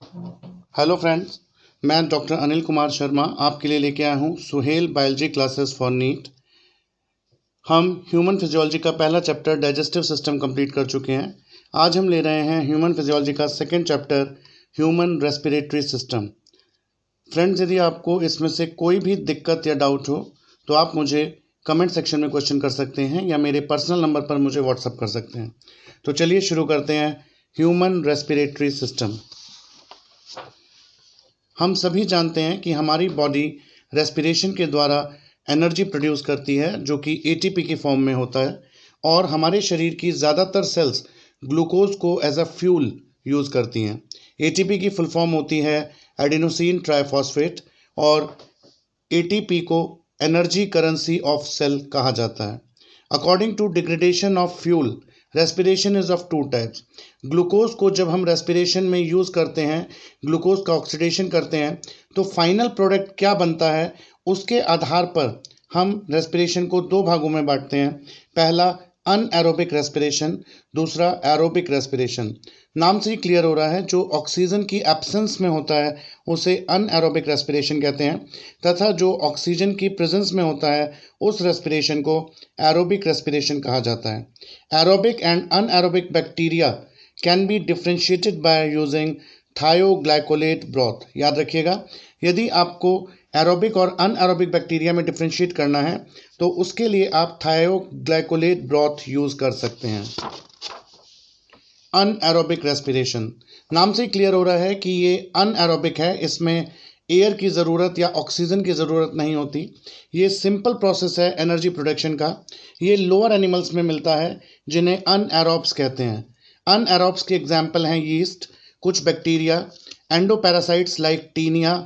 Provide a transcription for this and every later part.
Hello friends, मैं doctor Anil Kumar Sharma आपके लिए लेके आया हूँ Suhel biology classes for NEET. हम ह्यूमन फिजियोलॉजी का पहला चैप्टर डाइजेस्टिव सिस्टम कंप्लीट कर चुके हैं। आज हम ले रहे हैं ह्यूमन फिजियोलॉजी का second chapter human respiratory system. Friends, यदि आपको इसमें से कोई भी दिक्कत या डाउट हो तो आप मुझे कमेंट सेक्शन में क्वेश्चन कर सकते हैं या मेरे पर्सनल नंबर पर मुझे व्हाट्सअप कर सकते हैं। तो चलिए शुरू करते हैं ह्यूमन रेस्पिरेटरी सिस्टम। हम सभी जानते हैं कि हमारी बॉडी रेस्पिरेशन के द्वारा एनर्जी प्रोड्यूस करती है जो कि एटीपी की फॉर्म में होता है, और हमारे शरीर की ज़्यादातर सेल्स ग्लूकोज को एज अ फ्यूल यूज़ करती हैं। एटीपी की फुल फॉर्म होती है एडिनोसिन ट्राइफॉस्फेट, और एटीपी को एनर्जी करेंसी ऑफ सेल कहा जाता है। According to degradation of fuel, respiration is of two types. Glucose को जब हम रेस्पिरेशन में यूज़ करते हैं, ग्लूकोज का ऑक्सीडेशन करते हैं, तो फाइनल प्रोडक्ट क्या बनता है उसके आधार पर हम रेस्पिरेशन को दो भागों में बांटते हैं। पहला अनएरोबिक रेस्पिरेशन, दूसरा एरोबिक रेस्पिरेशन। नाम से ही क्लियर हो रहा है, जो ऑक्सीजन की एब्सेंस में होता है उसे अनएरोबिक रेस्पिरेशन कहते हैं, तथा जो ऑक्सीजन की प्रेजेंस में होता है उस रेस्पिरेशन को एरोबिक रेस्पिरेशन कहा जाता है। Aerobic and anaerobic bacteria can be differentiated by using thioglycollate broth. याद रखिएगा, यदि आपको एरोबिक और अनएरोबिक बैक्टीरिया में डिफ्रेंशिएट करना है तो उसके लिए आप थायोग्लाइकोलेट ब्रॉथ यूज़ कर सकते हैं। अनएरोबिक रेस्पिरेशन, नाम से क्लियर हो रहा है कि ये अनएरोबिक है, इसमें एयर की ज़रूरत या ऑक्सीजन की ज़रूरत नहीं होती। ये सिंपल प्रोसेस है एनर्जी प्रोडक्शन का। ये लोअर एनिमल्स में मिलता है जिन्हें अनएरोब्स कहते हैं। अनएरोब्स के एग्जाम्पल हैं यीस्ट, कुछ bacteria, endoparasites like Taenia,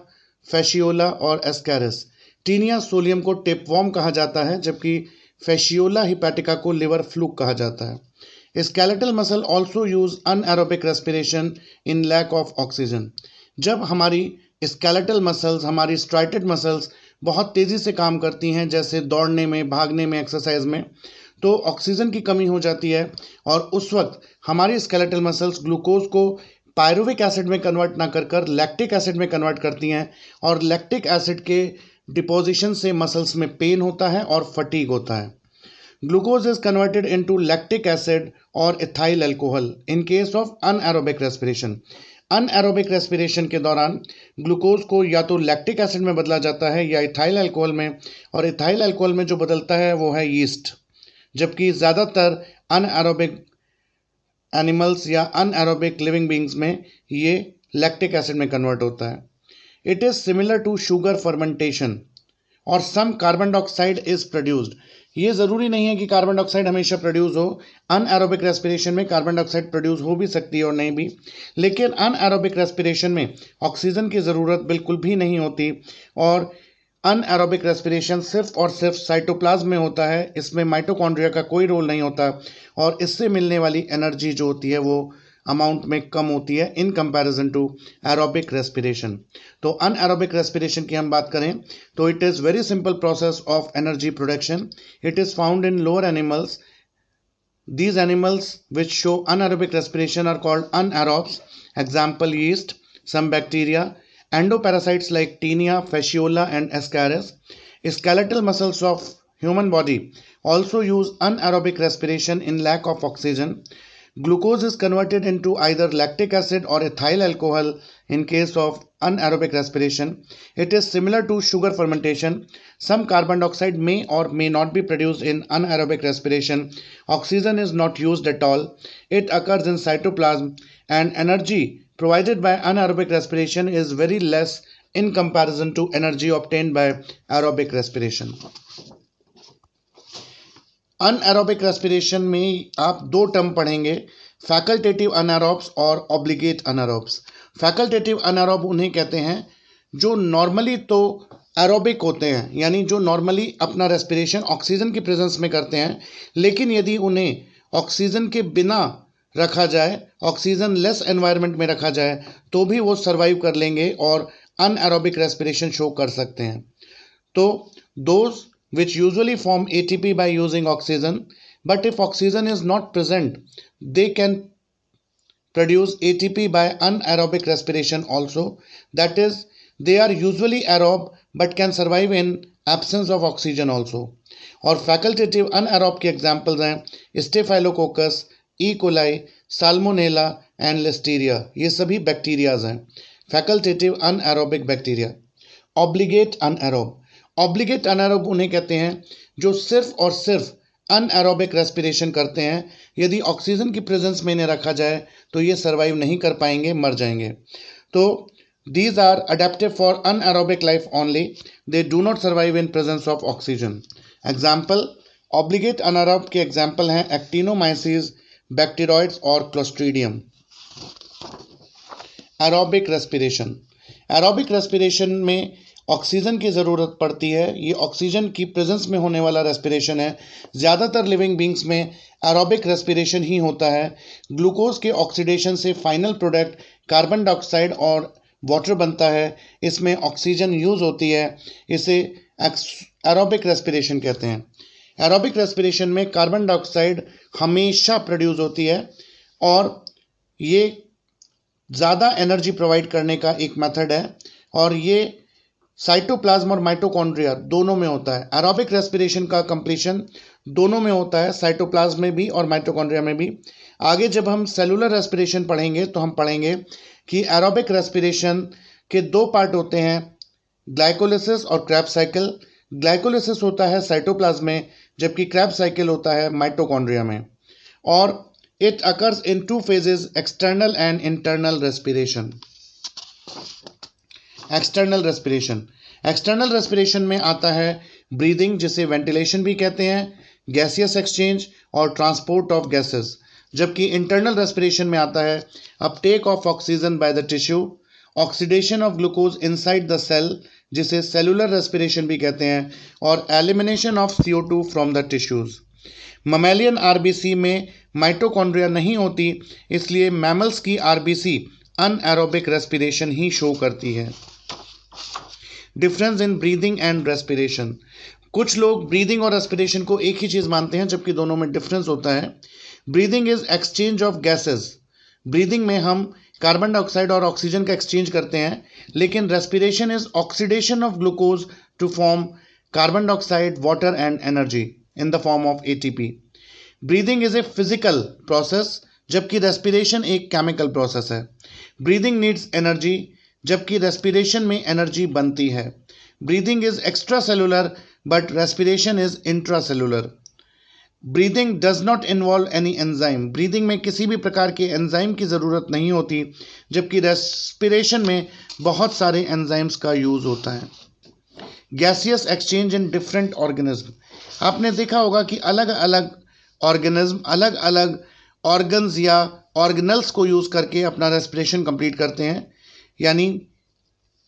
Fasciola और एस्कैरिस। टीनिया सोलियम को टेपवॉर्म कहा जाता है, जबकि फैशियोला हिपैटिका को लिवर फ्लूक कहा जाता है। Skeletal muscle also use anaerobic respiration in lack of oxygen. जब हमारी स्केलेटल मसल्स, हमारी स्ट्राइटेड मसल्स बहुत तेज़ी से काम करती हैं, जैसे दौड़ने में, भागने में, एक्सरसाइज में, तो ऑक्सीजन की कमी हो जाती है, और उस वक्त हमारी स्केलेटल मसल्स ग्लूकोज को पायरुविक एसिड में कन्वर्ट ना कर कर लैक्टिक एसिड में कन्वर्ट करती हैं, और लैक्टिक एसिड के डिपोजिशन से मसल्स में पेन होता है और फटीग होता है। Glucose is converted into lactic acid और ethyl alcohol in case of anaerobic respiration. Anaerobic respiration के दौरान ग्लूकोज को या तो लैक्टिक एसिड में बदला जाता है या इथाइल अल्कोहल में, और इथाइल अल्कोहल में जो बदलता है वो है यीस्ट, जबकि ज़्यादातर अनएरोबिक एनिमल्स या अनएरोबिक लिविंग बींग्स में ये लैक्टिक एसिड में कन्वर्ट होता है। It is similar to sugar fermentation, और some carbon dioxide is produced. ये ज़रूरी नहीं है कि कार्बन डाइऑक्साइड हमेशा प्रोड्यूस हो। अनएरोबिक रेस्पिरेशन में कार्बन डाइऑक्साइड प्रोड्यूस हो भी सकती है और नहीं भी, लेकिन अनएरोबिक रेस्पिरेशन में ऑक्सीजन की ज़रूरत बिल्कुल भी नहीं होती, और अनएरोबिक रेस्पिरेशन सिर्फ और सिर्फ साइटोप्लाज्म में होता है। इसमें माइटोकॉन्ड्रिया का कोई रोल नहीं होता, और इससे मिलने वाली एनर्जी जो होती है वो अमाउंट में कम होती है in comparison to aerobic respiration. तो अनएरोबिक रेस्पिरेशन की हम बात करें तो it is very simple process of energy production. It is found in lower animals. These animals which show anaerobic respiration are called anaerobes. Example: yeast, some bacteria, endoparasites like Taenia, Fasciola, and Ascaris. Skeletal muscles of human body also use anaerobic respiration in lack of oxygen. Glucose is converted into either lactic acid or ethyl alcohol in case of anaerobic respiration. It is similar to sugar fermentation. Some carbon dioxide may or may not be produced in anaerobic respiration. Oxygen is not used at all. It occurs in cytoplasm, and energy provided by anaerobic respiration is very less in comparison to energy obtained by aerobic respiration. Anaerobic respiration में आप दो term पढ़ेंगे, facultative अनारोब्स और obligate अनारोब्स। Facultative अनारोब उन्हें कहते हैं जो normally तो एरोबिक होते हैं, यानी जो नॉर्मली अपना रेस्पिरेशन ऑक्सीजन की प्रेजेंस में करते हैं, लेकिन यदि उन्हें ऑक्सीजन के बिना रखा जाए, ऑक्सीजन लेस एनवायरनमेंट में रखा जाए, तो भी वो सर्वाइव कर लेंगे और अनएरोबिक रेस्पिरेशन शो कर सकते हैं। तो those which usually form ATP by using oxygen, but if oxygen is not present, they can produce ATP by anaerobic respiration also. That is, they are usually aerobe but can survive in absence of oxygen also. और facultative anaerobe के examples हैं staphylococcus, E coli, salmonella and listeria. ये सभी bacterias हैं, facultative anaerobic bacteria. Obligate anaerobe, obligate anaerobe उन्हें कहते हैं जो सिर्फ और सिर्फ अनएरोबिक रेस्पिरेशन करते हैं। यदि ऑक्सीजन की प्रेजेंस में इन्हें रखा जाए तो ये सर्वाइव नहीं कर पाएंगे, मर जाएंगे। तो these are adaptive for anaerobic life only. They do not survive in presence of oxygen. Example, obligate anaerob के example हैं एक्टिनोमाइसीज, बैक्टीरियोइड्स और clostridium. Aerobic respiration, aerobic respiration में ऑक्सीजन की ज़रूरत पड़ती है। ये ऑक्सीजन की प्रेजेंस में होने वाला रेस्पिरेशन है। ज़्यादातर लिविंग बींग्स में एरोबिक रेस्पिरेशन ही होता है। ग्लूकोज के ऑक्सीडेशन से फाइनल प्रोडक्ट कार्बन डाइऑक्साइड और वाटर बनता है। इसमें ऑक्सीजन यूज़ होती है, इसे एरोबिक रेस्पिरेशन कहते हैं। एरोबिक रेस्पिरेशन में कार्बन डाइऑक्साइड हमेशा प्रोड्यूस होती है और ये ज़्यादा एनर्जी प्रोवाइड करने का एक मेथड है और ये साइटोप्लाज्म और माइटोकॉन्ड्रिया दोनों में होता है। एरोबिक रेस्पिरेशन का कंप्लीशन दोनों में होता है, साइटोप्लाज्म में भी और माइटोकॉन्ड्रिया में भी। आगे जब हम सेलुलर रेस्पिरेशन पढ़ेंगे तो हम पढ़ेंगे कि एरोबिक रेस्पिरेशन के दो पार्ट होते हैं, ग्लाइकोलिसिस और क्रैब साइकिल। ग्लाइकोलिसिस होता है साइटोप्लाज्म में, जबकि क्रैब साइकिल होता है माइटोकॉन्ड्रिया में। और it occurs in two phases, external and internal respiration. External respiration, external respiration में आता है ब्रीदिंग, जिसे वेंटिलेशन भी कहते हैं, गैसियस एक्सचेंज और ट्रांसपोर्ट ऑफ गैसेस। जबकि इंटरनल रेस्पिरेशन में आता है uptake of oxygen by the tissue, oxidation of glucose inside the cell, जिसे सेलुलर रेस्पिरेशन भी कहते हैं, और elimination of CO2 from the tissues. Mammalian RBC में माइटोकॉन्ड्रिया नहीं होती, इसलिए मैमल्स की आरबीसी अनएरोबिक रेस्पिरेशन ही शो करती है। Difference in breathing and respiration, कुछ लोग ब्रीदिंग और रेस्पिरेशन को एक ही चीज़ मानते हैं, जबकि दोनों में डिफरेंस होता है। Breathing is exchange of gases, breathing में हम कार्बन डाइऑक्साइड और ऑक्सीजन का एक्सचेंज करते हैं, लेकिन respiration is oxidation of glucose to form carbon dioxide, water and energy in the form of ATP। Breathing is a physical process, जबकि respiration एक chemical process है। ब्रीदिंग नीड्स एनर्जी, जबकि respiration में energy बनती है। Breathing is extracellular but respiration is intracellular. Breathing does not involve any enzyme, breathing में किसी भी प्रकार के एंजाइम की ज़रूरत नहीं होती, जबकि रेस्पिरेशन में बहुत सारे एंजाइम्स का यूज़ होता है। Gaseous exchange in different organism, आपने देखा होगा कि अलग अलग ऑर्गेनिज्म अलग अलग ऑर्गन्स या ऑर्गेनल्स को यूज़ करके अपना रेस्पिरेशन कंप्लीट करते हैं, यानी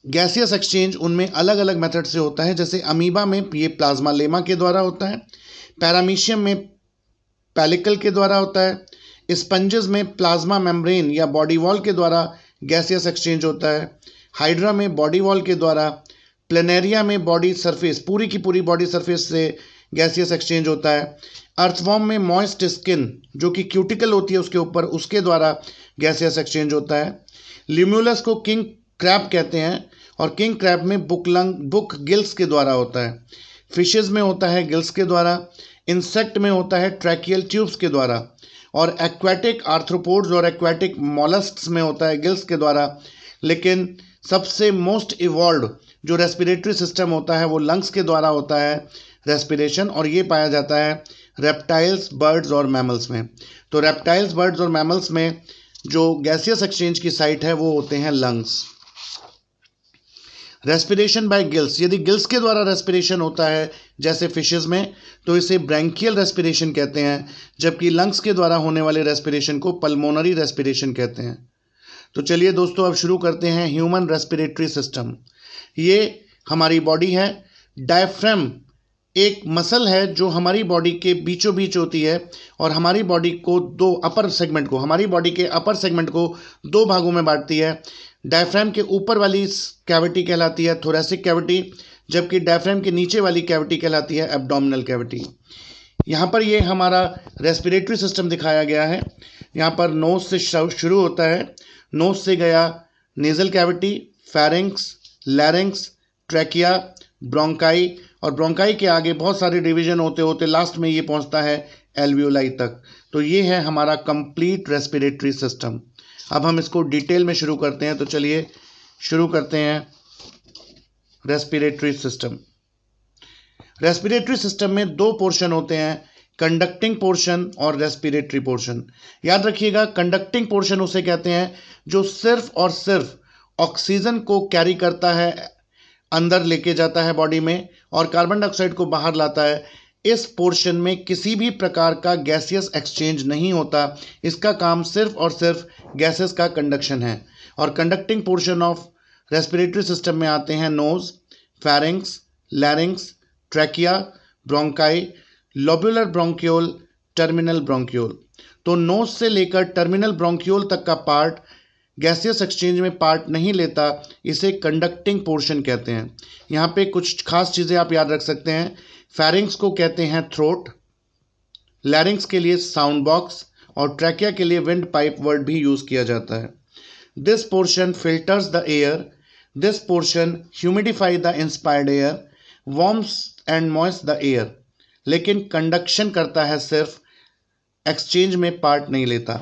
गैसियस एक्सचेंज उनमें अलग अलग मेथड से होता है। जैसे अमीबा में ये प्लाज्मा लेमा के द्वारा होता है, पैरामीशियम में पेलिकल के द्वारा होता है, स्पंजेस में प्लाज्मा मेम्ब्रेन या बॉडी वॉल के द्वारा गैसियस एक्सचेंज होता है, हाइड्रा में बॉडी वॉल के द्वारा, प्लेनेरिया में बॉडी सरफेस, पूरी की पूरी बॉडी सरफेस से गैसियस एक्सचेंज होता है, अर्थवॉर्म में मॉइस्ट स्किन जो कि क्यूटिकल होती है उसके ऊपर, उसके द्वारा गैसियस एक्सचेंज होता है। ल्यूमुलस को किंग क्रैब कहते हैं और किंग क्रैब में बुक गिल्स के द्वारा होता है। फिशेज में होता है गिल्स के द्वारा, इंसेक्ट में होता है ट्रैकियल ट्यूब्स के द्वारा, और एक्वाटिक आर्थ्रोपोड्स और एक्वाटिक मॉलस्क्स में होता है गिल्स के द्वारा। लेकिन सबसे मोस्ट इवॉल्व जो रेस्पिरेटरी सिस्टम होता है वो लंग्स के द्वारा होता है रेस्पिरेशन, और ये पाया जाता है रेप्टाइल्स, बर्ड्स और मैमल्स में। तो रेप्टाइल्स, बर्ड्स और मैमल्स में जो गैसियस एक्सचेंज की साइट है वो होते हैं लंग्स। रेस्पिरेशन बाय गिल्स, यदि गिल्स के द्वारा रेस्पिरेशन होता है जैसे फिशेस में तो इसे ब्रैंकियल रेस्पिरेशन कहते हैं, जबकि लंग्स के द्वारा होने वाले रेस्पिरेशन को पल्मोनरी रेस्पिरेशन कहते हैं। तो चलिए दोस्तों अब शुरू करते हैं ह्यूमन रेस्पिरेटरी सिस्टम। ये हमारी बॉडी है। डायफ्राम एक मसल है जो हमारी बॉडी के बीचों बीच होती है और हमारी बॉडी को हमारी बॉडी के अपर सेगमेंट को दो भागों में बांटती है। डायफ्राम के ऊपर वाली कैविटी कहलाती है थोरैसिक कैविटी, जबकि डायफ्राम के नीचे वाली कैविटी कहलाती है एब्डोमिनल कैविटी। यहाँ पर ये हमारा रेस्पिरेटरी सिस्टम दिखाया गया है। यहाँ पर नोज से शुरू होता है, नोज से गया nasal cavity, pharynx, larynx, trachea, bronchi, और ब्रोंकाई के आगे बहुत सारे डिवीजन होते होते लास्ट में ये पहुँचता है एल्वियोलाई तक। तो ये है हमारा कंप्लीट रेस्पिरेटरी सिस्टम। अब हम इसको डिटेल में शुरू करते हैं। तो चलिए शुरू करते हैं रेस्पिरेटरी सिस्टम। रेस्पिरेटरी सिस्टम में दो पोर्शन होते हैं, कंडक्टिंग पोर्शन और रेस्पिरेटरी पोर्शन। याद रखिएगा, कंडक्टिंग पोर्शन उसे कहते हैं जो सिर्फ और सिर्फ ऑक्सीजन को कैरी करता है, अंदर लेके जाता है बॉडी में, और कार्बन डाइऑक्साइड को बाहर लाता है। इस पोर्शन में किसी भी प्रकार का गैसियस एक्सचेंज नहीं होता। इसका काम सिर्फ और सिर्फ गैसेस का कंडक्शन है। और conducting portion of respiratory system में आते हैं nose, pharynx, larynx, trachea, bronchi, lobular bronchiole, terminal bronchiole. तो नोज से लेकर टर्मिनल ब्रोंक्यूल तक का पार्ट गैसियस एक्सचेंज में पार्ट नहीं लेता, इसे कंडक्टिंग पोर्शन कहते हैं। यहाँ पे कुछ खास चीज़ें आप याद रख सकते हैं। फेरिंक्स को कहते हैं थ्रोट, लैरिंक्स के लिए साउंड बॉक्स, और ट्रैकिया के लिए विंड पाइप वर्ड भी यूज़ किया जाता है। This portion filters the air, this portion humidify the inspired air, warms and moist the air. लेकिन कंडक्शन करता है सिर्फ, एक्सचेंज में पार्ट नहीं लेता।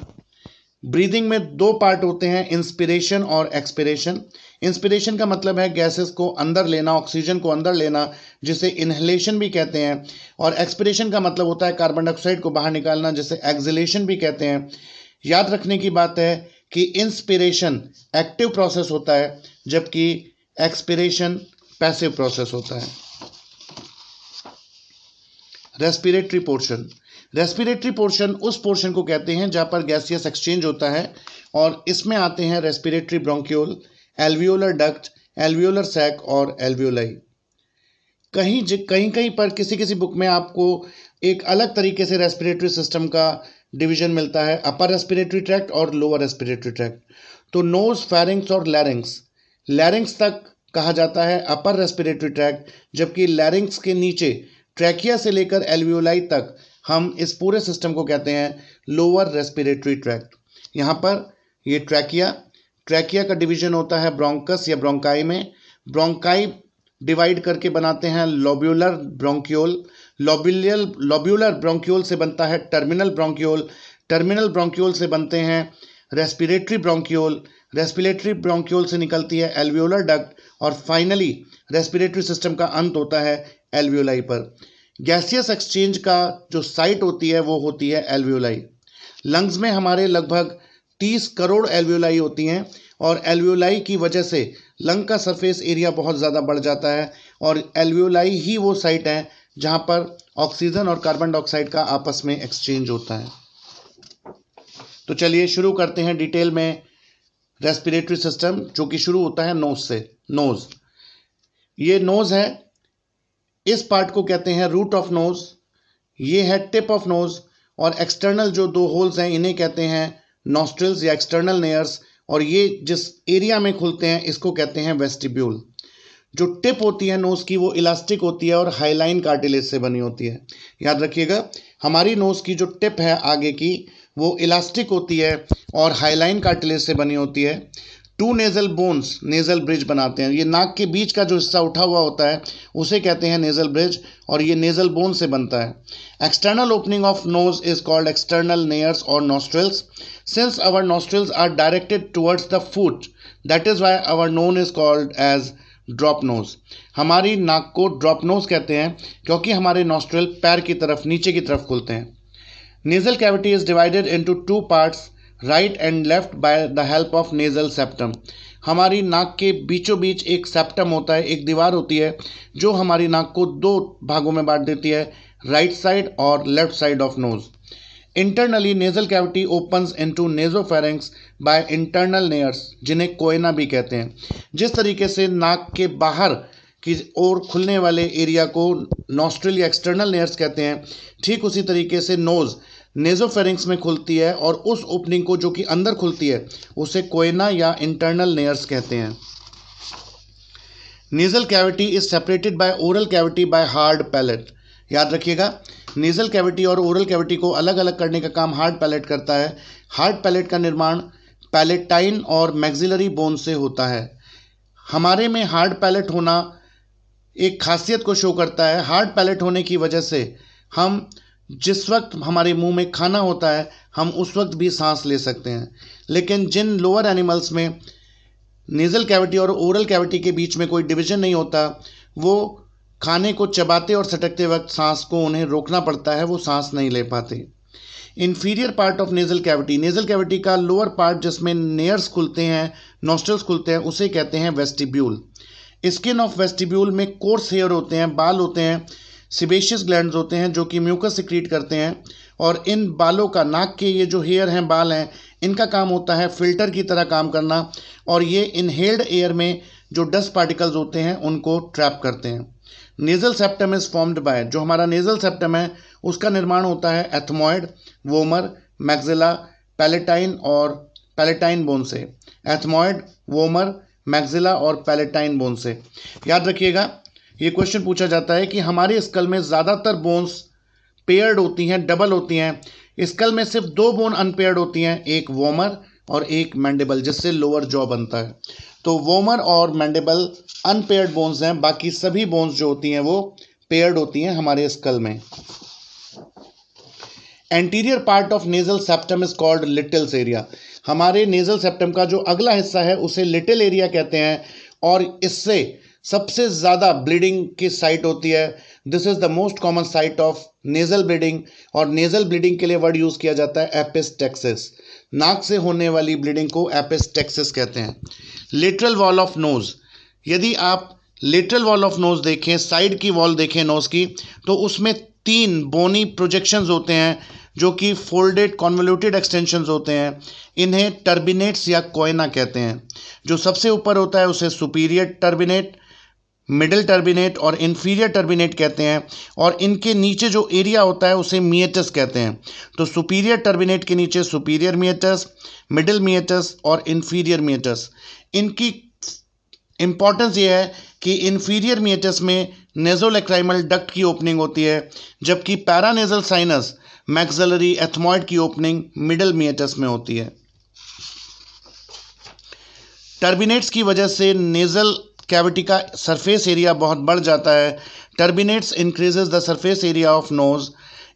ब्रीदिंग में दो पार्ट होते हैं, इंस्पिरेशन और एक्सपिरेशन। इंस्पिरेशन का मतलब है गैसेस को अंदर लेना, ऑक्सीजन को अंदर लेना, जिसे इनहेलेशन भी कहते हैं। और एक्सपिरेशन का मतलब होता है कार्बन डाइऑक्साइड को बाहर निकालना, जिसे एक्सहेलेशन भी कहते हैं। याद रखने की बात है कि इंस्पिरेशन एक्टिव प्रोसेस होता है, जबकि एक्सपिरेशन पैसिव प्रोसेस होता है। Respiratory portion. रेस्पिरेटरी पोर्शन उस पोर्शन को कहते हैं जहाँ पर गैसियस एक्सचेंज होता है, और इसमें आते हैं respiratory bronchiole, alveolar duct, alveolar sac और एल्वियोलाई। कहीं पर किसी बुक में आपको एक अलग तरीके से रेस्पिरेटरी सिस्टम का डिवीजन मिलता है, अपर रेस्पिरेटरी ट्रैक्ट और लोअर रेस्पिरेटरी ट्रैक्ट। तो नोज, फेरिंक्स और लैरिंक्स, लैरिंक्स तक कहा जाता है अपर रेस्पिरेटरी ट्रैक्ट, जबकि लैरिंक्स के नीचे ट्रैकिया से लेकर एल्वियोलाई तक हम इस पूरे सिस्टम को कहते हैं लोअर रेस्पिरेटरी ट्रैक्ट। यहाँ पर ये ट्रैकिया का डिवीजन होता है ब्रोंकस या ब्रोंकाई में। ब्रोंकाई डिवाइड करके बनाते हैं लोब्यूलर ब्रोंक्यूल, लोब्यूलर ब्रोंक्यूल से बनता है टर्मिनल ब्रोंक्यूल, टर्मिनल ब्रोंक्यूल से बनते हैं रेस्पिरेटरी ब्रोंक्यूल, रेस्पिरेटरी ब्रोंक्यूल से निकलती है एल्वियोलर डक्ट, और फाइनली रेस्पिरेटरी सिस्टम का अंत होता है एल्वियोलाई पर। गैसियस एक्सचेंज का जो साइट होती है वो होती है एल्वियोलाई। लंग्स में हमारे लगभग 30 करोड़ एल्वियोलाई होती हैं, और एल्वियोलाई की वजह से लंग का सरफेस एरिया बहुत ज़्यादा बढ़ जाता है, और एल्वियोलाई ही वो साइट है जहाँ पर ऑक्सीजन और कार्बन डाइऑक्साइड का आपस में एक्सचेंज होता है। तो चलिए शुरू करते हैं डिटेल में रेस्पिरेटरी सिस्टम, जो कि शुरू होता है नोज से। नोज, ये नोज है, इस पार्ट को कहते हैं रूट ऑफ नोज, ये है टिप ऑफ नोज, और एक्सटर्नल जो दो होल्स हैं इन्हें कहते हैं नॉस्ट्रिल्स या एक्सटर्नल नेयर्स, और ये जिस एरिया में खुलते हैं इसको कहते हैं वेस्टिब्यूल। जो टिप होती है नोज की वो इलास्टिक होती है और हाइलाइन कार्टिलेज से बनी होती है। याद रखिएगा, हमारी नोज की जो टिप है आगे की वो इलास्टिक होती है और हाइलाइन कार्टिलेज से बनी होती है। Two nasal bones nasal bridge बनाते हैं। ये नाक के बीच का जो हिस्सा उठा हुआ होता है उसे कहते हैं नेजल ब्रिज, और ये नेजल बोन से बनता है। External opening of nose is called external nares और nostrils. Since our nostrils are directed towards the foot, that is why our nose is called as drop nose. हमारी नाक को drop knows कहते हैं क्योंकि हमारे नॉस्ट्रिल पैर की तरफ, नीचे की तरफ खुलते हैं। Nasal cavity is divided into two parts, right and left by the help of nasal septum. हमारी नाक के बीचों बीच एक सेप्टम होता है, एक दीवार होती है जो हमारी नाक को दो भागों में बांट देती है, राइट साइड और left side of nose. Internally nasal cavity opens into नेजोफेरिंक्स by internal नेयर्स, जिन्हें कोयना भी कहते हैं। जिस तरीके से नाक के बाहर की ओर खुलने वाले एरिया को नॉस्ट्रिल या एक्सटर्नल नेयर्स कहते हैं, ठीक उसी तरीके से नोज नेजोफेरिंक्स में खुलती है, और उस ओपनिंग को जो कि अंदर खुलती है उसे कोयना या इंटरनल नेयर्स कहते हैं। Nasal cavity is separated by oral cavity by hard palate. याद रखिएगा, नेजल कैविटी और ओरल कैविटी को अलग अलग करने का काम हार्ड पैलेट करता है। हार्ड पैलेट का निर्माण पैलेटाइन और मैक्सिलरी बोन से होता है। हमारे में हार्ड पैलेट होना एक खासियत को शो करता है। हार्ड पैलेट होने की वजह से हम जिस वक्त हमारे मुंह में खाना होता है हम उस वक्त भी सांस ले सकते हैं। लेकिन जिन लोअर एनिमल्स में नेजल कैविटी और ओरल कैविटी के बीच में कोई डिवीजन नहीं होता, वो खाने को चबाते और सटकते वक्त सांस को उन्हें रोकना पड़ता है, वो सांस नहीं ले पाते। Inferior part of nasal cavity का लोअर पार्ट जिसमें नेयर्स खुलते हैं, नॉस्ट्रल्स खुलते हैं, उसे कहते हैं वेस्टिब्यूल। स्किन ऑफ वेस्टिब्यूल में कोर्स हेयर होते हैं, बाल होते हैं, सिबेशियस ग्लैंड्स होते हैं जो कि म्यूकस सिक्रीट करते हैं। और इन बालों का, नाक के ये जो हेयर हैं, बाल हैं, इनका काम होता है फिल्टर की तरह काम करना और ये इनहेल्ड एयर में जो डस्ट पार्टिकल्स होते हैं उनको ट्रैप करते हैं। Nasal septum is formed by, जो हमारा नेजल सेप्टम है उसका निर्माण होता है एथमॉइड, वोमर, मैक्सिला, पैलेटाइन और पैलेटाइन बोन से। एथमॉइड, वोमर, मैक्सिला और पैलेटाइन बोन से। याद रखिएगा, ये क्वेश्चन पूछा जाता है कि हमारे स्कल में ज़्यादातर बोन्स पेयर्ड होती हैं, डबल होती हैं। स्कल में सिर्फ 2 बोन अनपेयर्ड होती हैं, एक वोमर और एक मैंडिबल, जिससे लोअर जॉ बनता है। तो वोमर और मैंडिबल अनपेयर्ड बोन्स हैं, बाकी सभी बोन्स जो होती हैं वो पेयर्ड होती हैं हमारे स्कल में। Anterior part of nasal septum is called Littles area. हमारे नेजल सेप्टम का जो अगला हिस्सा है उसे लिटिल एरिया कहते हैं और इससे सबसे ज़्यादा ब्लीडिंग की साइट होती है। This is the most common site of nasal bleeding और नेजल ब्लीडिंग के लिए वर्ड यूज़ किया जाता है एपिस्टेक्सिस। नाक से होने वाली ब्लीडिंग को एपिस्टेक्सिस कहते हैं। लेटरल वॉल ऑफ नोज़, यदि आप लेटरल वॉल ऑफ नोज़ देखें, साइड की वॉल देखें नोज़ की, तो उसमें 3 बोनी प्रोजेक्शंस होते हैं जो कि फोल्डेड कॉन्वोल्यूटेड एक्सटेंशंस होते हैं। इन्हें टर्बिनेट्स या कोयना कहते हैं। जो सबसे ऊपर होता है उसे सुपीरियर टर्बिनेट, मिडिल टर्बिनेट और इन्फीरियर टर्बिनेट कहते हैं और इनके नीचे जो एरिया होता है उसे मिएटस कहते हैं। तो सुपीरियर टर्बिनेट के नीचे सुपीरियर मिएटस, मिडिल मिएटस और इन्फीरियर मिएटस। इनकी इम्पॉर्टेंस ये है कि इन्फीरियर मिएटस में नेज़ोलैक्राइमल डक्ट की ओपनिंग होती है, जबकि पैरानेजल साइनस, मैक्सिलरी, एथमॉइड की ओपनिंग मिडिल मिएटस में होती है। टर्बिनेट्स की वजह से नेजल कैविटी का सरफेस एरिया बहुत बढ़ जाता है। Turbinates increases the surface area of nose.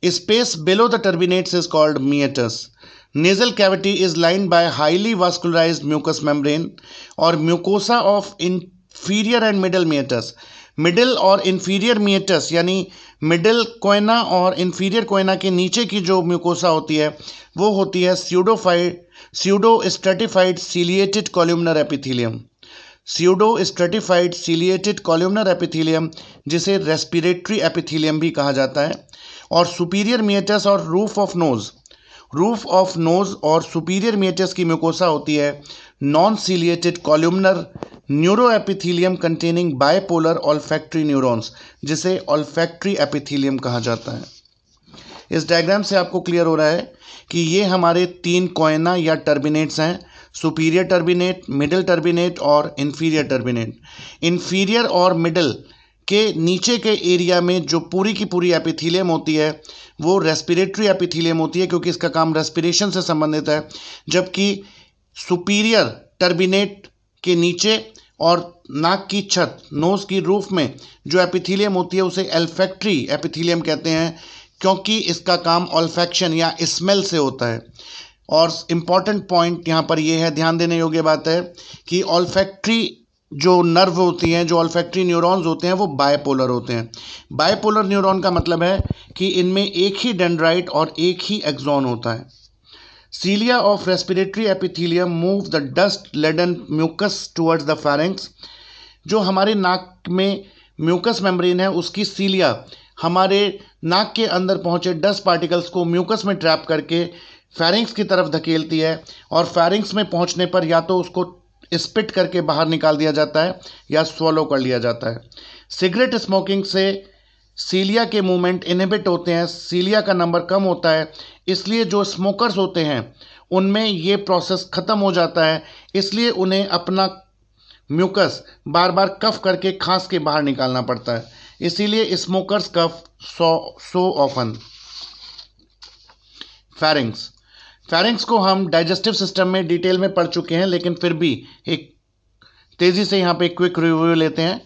Space below the turbinates is called meatus. Nasal cavity is lined by highly vascularised mucous membrane और mucosa of inferior and middle meatus. Middle और inferior meatus यानी middle choana और inferior Koyna के नीचे की जो mucosa होती है वो होती है pseudostratified ciliated columnar epithelium. Pseudo stratified ciliated columnar epithelium, जिसे रेस्पिरेटरी एपिथेलियम भी कहा जाता है। और सुपीरियर मिएटस और रूफ ऑफ नोज और सुपीरियर मिएटस की म्यूकोसा होती है non ciliated columnar neuro epithelium containing bipolar olfactory neurons, जिसे ऑल्फैक्टरी एपिथेलियम कहा जाता है। इस डायग्राम से आपको क्लियर हो रहा है कि ये हमारे 3 कोयना या टर्बिनेट्स हैं, सुपीरियर टर्बिनेट, मिडिल टर्बिनेट और इन्फीरियर टर्बिनेट। इन्फीरियर और मिडिल के नीचे के एरिया में जो पूरी की पूरी एपिथेलियम होती है वो रेस्पिरेटरी एपिथेलियम होती है, क्योंकि इसका काम रेस्पिरेशन से संबंधित है। जबकि सुपीरियर टर्बिनेट के नीचे और नाक की छत, नोज़ की रूफ में जो एपिथेलियम होती है उसे ऑल्फैक्टरी एपिथेलियम कहते हैं, क्योंकि इसका ऑल्फैक्शन ऑल्फैक्शन या स्मेल से होता है। और इम्पॉर्टेंट पॉइंट यहाँ पर यह है, ध्यान देने योग्य बात है कि ऑल्फैक्टरी जो नर्व होती हैं, जो ऑल्फैक्टरी न्यूरॉन्स होते हैं वो बायपोलर होते हैं। बायपोलर न्यूरॉन का मतलब है कि इनमें एक ही डेंड्राइट और एक ही एक्सॉन होता है। Cilia of respiratory epithelium move the dust laden mucus towards the pharynx. जो हमारे नाक में म्यूकस मेम्ब्रेन है उसकी सीलिया हमारे नाक के अंदर पहुँचे डस्ट पार्टिकल्स को म्यूकस में ट्रैप करके फेरिंक्स की तरफ धकेलती है और फेरिंक्स में पहुंचने पर या तो उसको स्पिट करके बाहर निकाल दिया जाता है या स्वॉलो कर लिया जाता है। सिगरेट स्मोकिंग से सीलिया के मूवमेंट इनहिबिट होते हैं, सीलिया का नंबर कम होता है, इसलिए जो स्मोकर्स होते हैं उनमें ये प्रोसेस ख़त्म हो जाता है, इसलिए उन्हें अपना म्यूकस बार बार कफ करके खांस के बाहर निकालना पड़ता है। इसीलिए स्मोकर्स कफ सो ऑफन। फेरिंग्स, फेरिंग्स को हम डाइजेस्टिव सिस्टम में डिटेल में पढ़ चुके हैं, लेकिन फिर भी एक तेजी से यहाँ पे क्विक रिव्यू लेते हैं।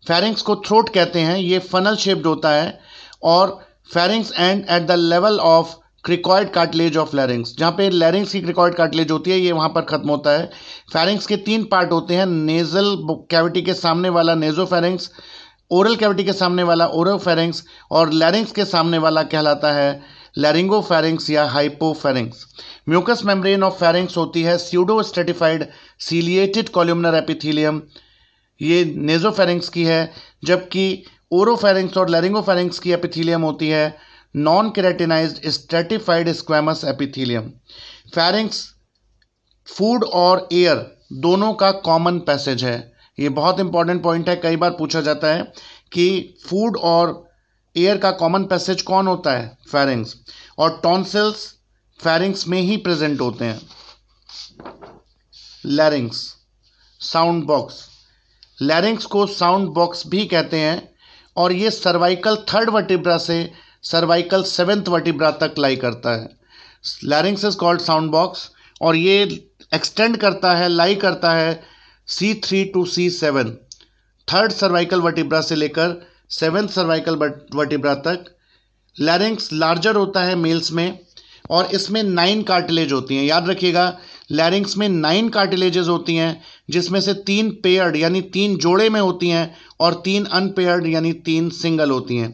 फेरिंग्स को थ्रोट कहते हैं, ये फनल शेप्ड होता है और pharynx and eight the level of cricoid cartilage of लैरिंग्स। जहाँ पे लैरिंग्स की क्रिकॉइड कार्टिलेज होती है ये वहाँ पर खत्म होता है। फेरिंग्स के 3 पार्ट होते हैं, नेजल कैविटी के सामने वाला नेजोफेरिंग्स, ओरल कैविटी के सामने वाला ओरोफेरिंग्स और लैरिंग्स के सामने वाला कहलाता है लैरिंगोफेरिंग्स या hypopharynx. Mucous membrane of pharynx होती है pseudostratified ciliated columnar epithelium, ये नेजोफेरिंग्स की है, जबकि ओरोफेरिंग्स और लैरिंगोफेरिंग्स की एपिथेलियम होती है non keratinized stratified squamous epithelium. Pharynx food और एयर दोनों का कॉमन पैसेज है, ये बहुत इंपॉर्टेंट पॉइंट है, कई बार पूछा जाता है कि फूड और एयर का कॉमन पैसेज कौन होता है, फेरिंग्स। और टॉन्सिल्स फेरिंग्स में ही प्रेजेंट होते हैं। लैरिंग्स, साउंड बॉक्स, लैरिंग्स को साउंड बॉक्स भी कहते हैं और ये सर्वाइकल 3rd वर्टिब्रा से सर्वाइकल 7th वर्टिब्रा तक लाई करता है। लैरिंग्स इज कॉल्ड साउंड बॉक्स और ये एक्सटेंड करता है, लाई करता है C3 to C7, 3rd cervical vertebra से लेकर 7th सर्वाइकल वर्टिब्रा तक। लैरिंग्स लार्जर होता है मेल्स में और इसमें 9 कार्टिलेज होती हैं। याद रखिएगा, लैरिंग्स में 9 कार्टिलेजेस होती हैं, जिसमें से 3 पेयर्ड यानी 3 जोड़े में होती हैं और 3 अनपेयर्ड यानी 3 सिंगल होती हैं।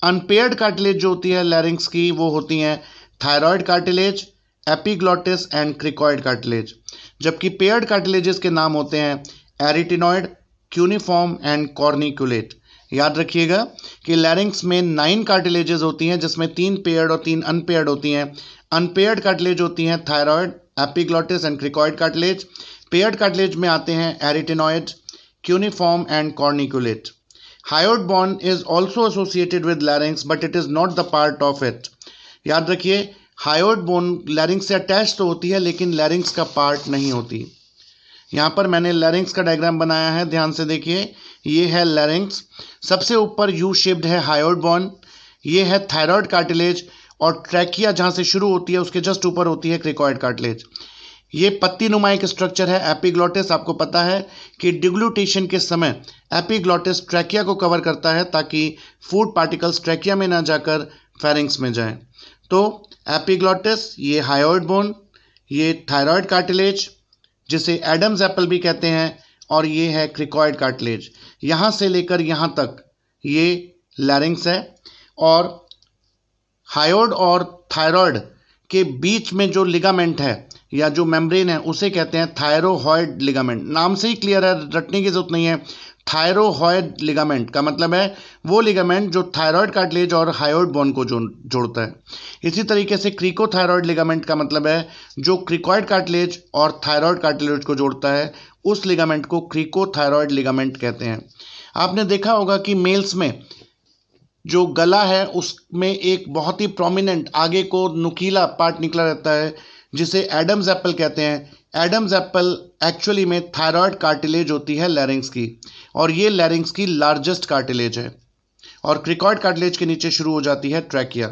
अनपेयर्ड कार्टिलेज जो होती है लैरिंग्स की वो होती हैं thyroid cartilage, epiglottis and cricoid cartilage, जबकि पेयर्ड कार्टिलेजेस के नाम होते हैं एरिटिनॉइड, क्यूनिफॉर्म एंड कॉर्निकुलेट। याद रखिएगा कि लैरिंग्स में 9 कार्टिलेजेस होती हैं, जिसमें 3 पेयर्ड और 3 अनपेयर्ड होती हैं। अनपेयर्ड कार्टिलेज होती हैं thyroid, epiglottis and cricoid cartilage. Paired cartilage में आते हैं arytenoid, cuneiform and corniculate. Hyoid bone is also associated with larynx but it is not the part of it. याद रखिए, हायोइड बोन लैरिंग्स से अटैच तो होती है लेकिन लैरिंग्स का पार्ट नहीं होती। यहाँ पर मैंने लैरिंग्स का डायग्राम बनाया है, ध्यान से देखिए, ये है लैरिंग्स, सबसे ऊपर यू शेप्ड है हायोइड बोन, ये है थायराइड कार्टिलेज और ट्रैकिया जहाँ से शुरू होती है उसके जस्ट ऊपर होती है क्रिकॉइड कार्टिलेज। ये पत्ती नुमा एक स्ट्रक्चर है एपिग्लॉटिस। आपको पता है कि डिग्लूटेशन के समय एपिग्लॉटिस ट्रैकिया को कवर करता है ताकि फूड पार्टिकल्स ट्रैकिया में ना जाकर फेरिंग्स में जाएं। तो एपिग्लॉटिस, ये हायोइड बोन, ये थायराइड कार्टिलेज जिसे एडम्स एप्पल भी कहते हैं, और ये है क्रिकॉइड कार्टिलेज। यहाँ से लेकर यहाँ तक ये लैरिंग्स है और हायोइड और थायराइड के बीच में जो लिगामेंट है या जो मेम्ब्रेन है उसे कहते हैं थायरोहॉइड लिगामेंट। नाम से ही क्लियर है, रटने की जरूरत नहीं है। थायरोहॉइड लिगामेंट का मतलब है वो लिगामेंट जो थायराइड कार्टिलेज और हायोइड बोन को जोड़ता है। इसी तरीके से क्रिकोथायरॉइड लिगामेंट का मतलब है जो क्रिकॉइड कार्टिलेज और थायराइड कार्टिलेज को जोड़ता है, उस लिगामेंट को क्रिकोथायरॉइड लिगामेंट कहते हैं। आपने देखा होगा कि मेल्स में जो गला है उसमें एक बहुत ही प्रोमिनेंट आगे को नुकीला पार्ट निकला रहता है जिसे एडम्स एप्पल कहते हैं। एडम्स एप्पल एक्चुअली में थायराइड कार्टिलेज होती है लैरिंग्स की, और ये लैरिंग्स की लार्जेस्ट कार्टिलेज है और क्रिकॉइड कार्टिलेज के नीचे शुरू हो जाती है ट्रैकिया।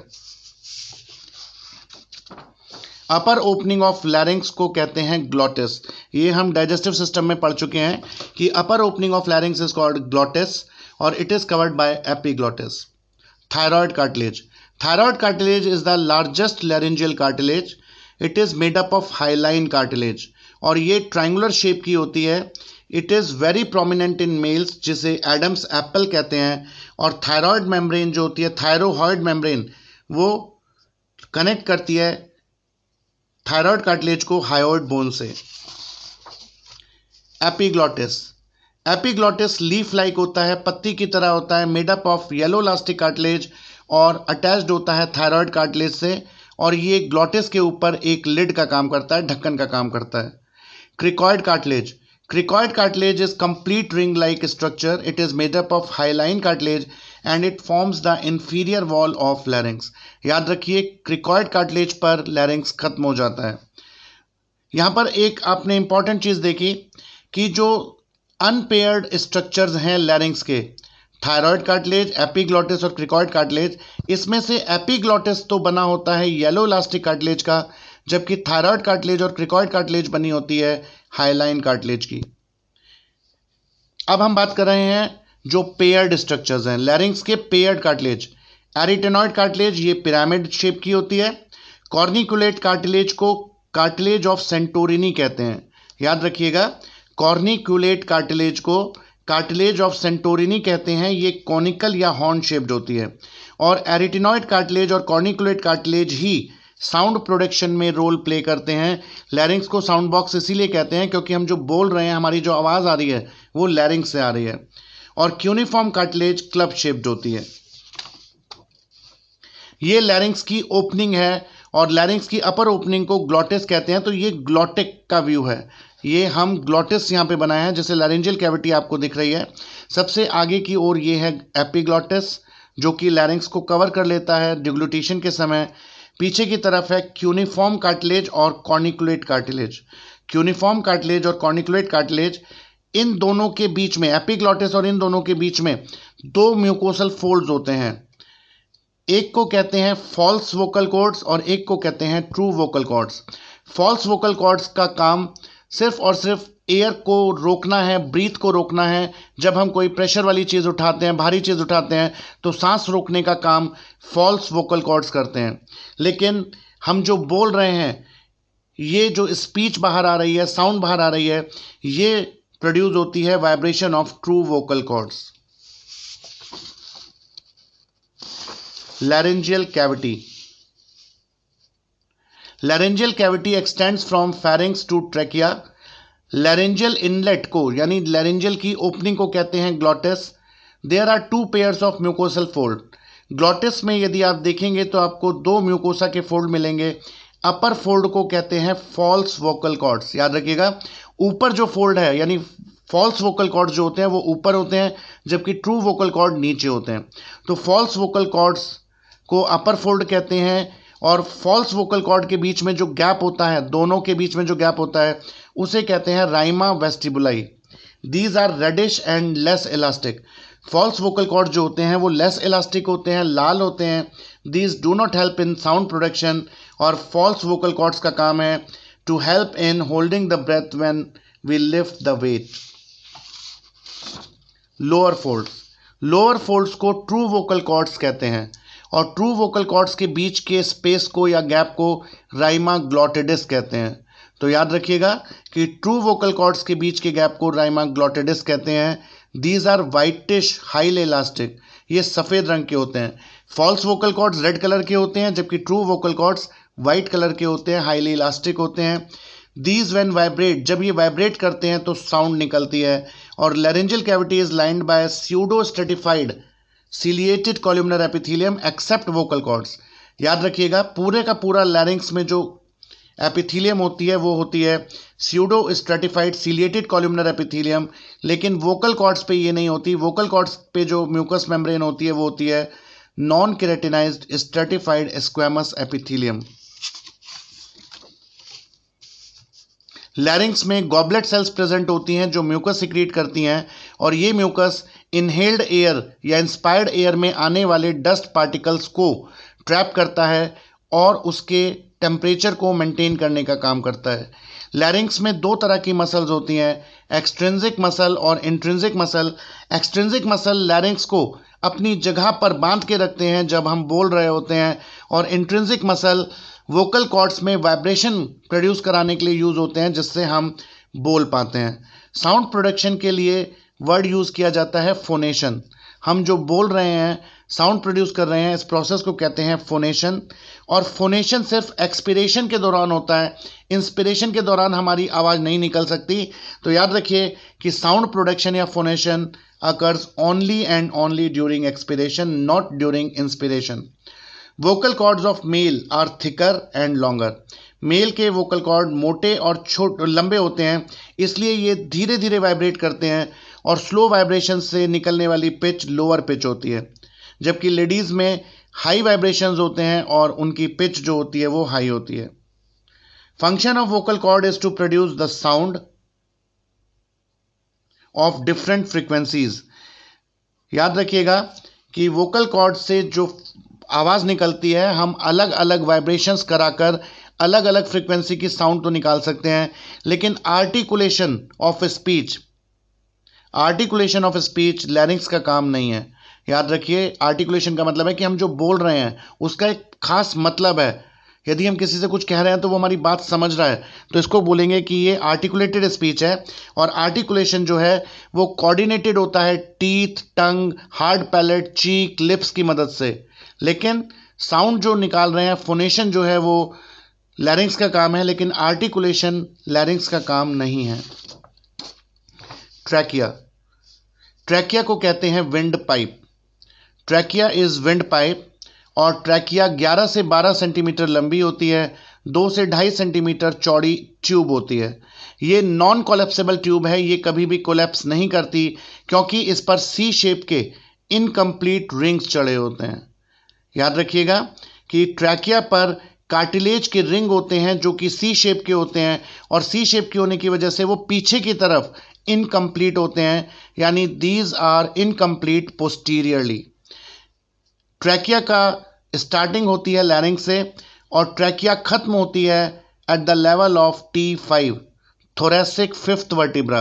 अपर ओपनिंग ऑफ लैरिंग्स को कहते हैं ग्लॉटिस। ये हम डाइजेस्टिव सिस्टम में पढ़ चुके हैं कि upper opening of larynx is called glottis और it is covered by epiglottis. Thyroid cartilage, thyroid cartilage is the largest laryngeal cartilage. It is made up of hyaline cartilage और ये ट्रायंगुलर शेप की होती है। It is very prominent in males जिसे Adam's apple कहते हैं, और thyroid membrane जो होती है, थायरोहॉइड मेम्ब्रेन, वो कनेक्ट करती है थायराइड कार्टिलेज को हायोइड बोन से। एपिग्लॉटिस, एपिग्लॉटिस लीफ लाइक होता है, पत्ती की तरह होता है, made up of yellow elastic cartilage और अटैच्ड होता है थायराइड कार्टिलेज से, और ये ग्लॉटिस के ऊपर एक लिड का काम करता है, ढक्कन का काम करता है। Cricoid cartilage, cricoid cartilage is complete ring like structure. It is made up of hyaline cartilage and it forms the inferior wall of larynx. याद रखिए cricoid cartilage पर larynx खत्म हो जाता है। यहाँ पर एक आपने इंपॉर्टेंट चीज़ देखी कि जो अनपेयर्ड स्ट्रक्चर्स हैं larynx के, थायराइड कार्टिलेज, एपिग्लॉटिस और क्रिकॉइड कार्टिलेज। इसमें से एपिग्लॉटिस तो बना होता है येलो इलास्टिक कार्टिलेज का, जबकि थायराइड कार्टिलेज और क्रिकॉइड कार्टिलेज बनी होती है हाइलाइन कार्टिलेज की। अब हम बात कर रहे हैं जो पेयर्ड स्ट्रक्चर्स हैं लैरिंक्स के। पेयर्ड कार्टिलेज, एरिटेनॉइड कार्टिलेज ये पिरामिड शेप की होती है। कॉर्निकुलेट कार्टिलेज को कार्टिलेज ऑफ सेंटोरिनी कहते हैं, याद रखिएगा। कॉर्निकुलेट कार्टिलेज को कार्टिलेज ऑफ सेंटोरिनी कहते हैं, ये कॉनिकल या हॉर्न शेप्ड होती है। और एरिटेनॉइड कार्टिलेज और कॉर्निकुलेट कार्टिलेज ही साउंड प्रोडक्शन में रोल प्ले करते हैं। लैरिंक्स को साउंड बॉक्स इसीलिए कहते हैं क्योंकि हम जो बोल रहे हैं, हमारी जो आवाज़ आ रही है वो लैरिंक्स से आ रही है। और क्यूनिफॉर्म कार्टिलेज क्लब शेप्ड होती है। ये लैरिंक्स की ओपनिंग है और लैरिंक्स की अपर ओपनिंग को ग्लॉटिस कहते हैं। तो ये ग्लॉटिक का व्यू है, ये हम ग्लॉटिस यहाँ पे बनाए हैं, जैसे लैरिंजियल कैविटी आपको दिख रही है। सबसे आगे की ओर ये है एपिग्लॉटिस जो कि लैरिंक्स को कवर कर लेता है डिग्लूटेशन के समय। पीछे की तरफ है क्यूनिफॉर्म कार्टिलेज और कॉर्निकुलेट कार्टिलेज। क्यूनिफॉर्म कार्टिलेज और कॉर्निकुलेट कार्टिलेज, इन दोनों के बीच में, एपिग्लॉटिस और इन दोनों के बीच में दो म्यूकोसल फोल्ड्स होते हैं। एक को कहते हैं फॉल्स वोकल कॉर्ड्स और एक को कहते हैं true vocal cords. False vocal cords का काम सिर्फ और सिर्फ एयर को रोकना है, ब्रीथ को रोकना है। जब हम कोई प्रेशर वाली चीज़ उठाते हैं, भारी चीज़ उठाते हैं, तो सांस रोकने का काम फॉल्स वोकल कॉर्ड्स करते हैं। लेकिन हम जो बोल रहे हैं, ये जो स्पीच बाहर आ रही है, साउंड बाहर आ रही है, ये प्रोड्यूस होती है vibration of true vocal cords. Laryngeal cavity. Laryngeal cavity extends from pharynx to trachea. Laryngeal inlet को यानी लैरिंजियल की ओपनिंग को कहते हैं glottis. There are two pairs of mucosal fold. Glottis में यदि आप देखेंगे तो आपको दो म्यूकोसा के फोल्ड मिलेंगे। अपर फोल्ड को कहते हैं फॉल्स वोकल कॉर्ड्स, याद रखिएगा। ऊपर जो फोल्ड है यानी फॉल्स वोकल कॉर्ड्स जो होते हैं वो ऊपर होते हैं, जबकि ट्रू वोकल कॉर्ड नीचे होते हैं। तो फॉल्स वोकल कॉर्ड्स को अपर फोल्ड कहते हैं और फॉल्स वोकल कॉर्ड के बीच में जो गैप होता है, दोनों के बीच में जो गैप होता है, उसे कहते हैं rima vestibuli. These are reddish and less elastic. False vocal cord जो होते हैं वो लेस इलास्टिक होते हैं, लाल होते हैं। These do not help in sound production. और फॉल्स वोकल कॉर्ड्स का काम है to help in holding the breath when we lift the weight. Lower folds. Lower folds को ट्रू वोकल कॉर्ड्स कहते हैं और ट्रू वोकल कॉर्ड्स के बीच के स्पेस को या गैप को राइमा ग्लॉटिडिस कहते हैं। तो याद रखिएगा कि ट्रू वोकल कॉर्ड्स के बीच के गैप को राइमा ग्लॉटिडिस कहते हैं। These are whitish highly elastic, ये सफ़ेद रंग के होते हैं। False vocal cords red colour के होते हैं, जबकि true vocal cords white colour के होते हैं, हाईली इलास्टिक होते हैं। दीज व्हेन वाइब्रेट, जब ये वाइब्रेट करते हैं तो साउंड निकलती है। और laryngeal cavity is lined by pseudostratified ciliated columnar epithelium except vocal cords. याद रखिएगा पूरे का पूरा लैरिंग्स में जो एपिथेलियम होती है वो होती है pseudostratified ciliated columnar epithelium, लेकिन वोकल कॉर्ड्स पे ये नहीं होती। वोकल कॉर्ड्स पे जो म्यूकस मेम्ब्रेन होती है वो होती है non keratinized stratified squamous epithelium. Larynx में गॉबलेट सेल्स प्रेजेंट होती हैं जो म्यूकस सिक्रीट करती हैं और ये म्यूकस इनहेल्ड एयर या इंस्पायर्ड एयर में आने वाले डस्ट पार्टिकल्स को ट्रैप करता है और उसके टेम्परेचर को मेंटेन करने का काम करता है। लैरिंग्स में दो तरह की मसल्स होती हैं, एक्सट्रिंसिक मसल और इंट्रिंसिक मसल। एक्सट्रिंसिक मसल लैरिंग्स को अपनी जगह पर बांध के रखते हैं जब हम बोल रहे होते हैं, और इंट्रिंसिक मसल वोकल कॉर्ड्स में वाइब्रेशन प्रोड्यूस कराने के लिए यूज़ होते हैं जिससे हम बोल पाते हैं। साउंड प्रोडक्शन के लिए वर्ड यूज़ किया जाता है फोनेशन। हम जो बोल रहे हैं, साउंड प्रोड्यूस कर रहे हैं, इस प्रोसेस को कहते हैं फोनेशन। और फोनेशन सिर्फ एक्सपिरेशन के दौरान होता है, इंस्पिरेशन के दौरान हमारी आवाज़ नहीं निकल सकती। तो याद रखिए कि साउंड प्रोडक्शन या phonation occurs only and only during expiration, not during inspiration. Vocal cords of male are thicker and longer. Male के वोकल कॉर्ड मोटे और लंबे होते हैं, इसलिए ये धीरे धीरे वाइब्रेट करते हैं और स्लो वाइब्रेशन से निकलने वाली पिच लोअर पिच होती है, जबकि लेडीज़ में हाई वाइब्रेशंस होते हैं और उनकी पिच जो होती है वो हाई होती है। Function of vocal cord is to produce the sound of different frequencies. याद रखिएगा कि वोकल कॉर्ड से जो आवाज़ निकलती है हम अलग अलग वाइब्रेशंस कराकर अलग अलग फ्रीक्वेंसी की साउंड तो निकाल सकते हैं, लेकिन आर्टिकुलेशन ऑफ स्पीच लैरिंग्स का काम नहीं है। याद रखिए, आर्टिकुलेशन का मतलब है कि हम जो बोल रहे हैं उसका एक खास मतलब है। यदि हम किसी से कुछ कह रहे हैं तो वो हमारी बात समझ रहा है, तो इसको बोलेंगे कि ये आर्टिकुलेटेड स्पीच है। और आर्टिकुलेशन जो है वो कोऑर्डिनेटेड होता है टीथ, टंग, हार्ड पैलेट, चीक, लिप्स की मदद से। लेकिन साउंड जो निकाल रहे हैं, फोनेशन जो है, वो लैरिंग्स का काम है, लेकिन आर्टिकुलेशन लैरिंग्स का काम नहीं है। ट्रैकिया, ट्रैकिया को कहते हैं wind pipe. Trachea is wind pipe. और ट्रैकिया 11 से 12 सेंटीमीटर लंबी होती है, 2 से 2.5 सेंटीमीटर चौड़ी ट्यूब होती है। ये नॉन कोलैप्सिबल ट्यूब है, ये कभी भी कोलैप्स नहीं करती क्योंकि इस पर सी शेप के इनकम्प्लीट रिंग्स चढ़े होते हैं। याद रखिएगा कि ट्रैकिया पर कार्टिलेज के रिंग होते हैं जो कि सी शेप के होते हैं, और सी शेप के होने की वजह से वो पीछे की तरफ इनकम्प्लीट होते हैं, यानी these are incomplete posteriorly. Trachea का स्टार्टिंग होती है लैरिंग से और ट्रैकिया खत्म होती है at the level of T5, thoracic fifth vertebra.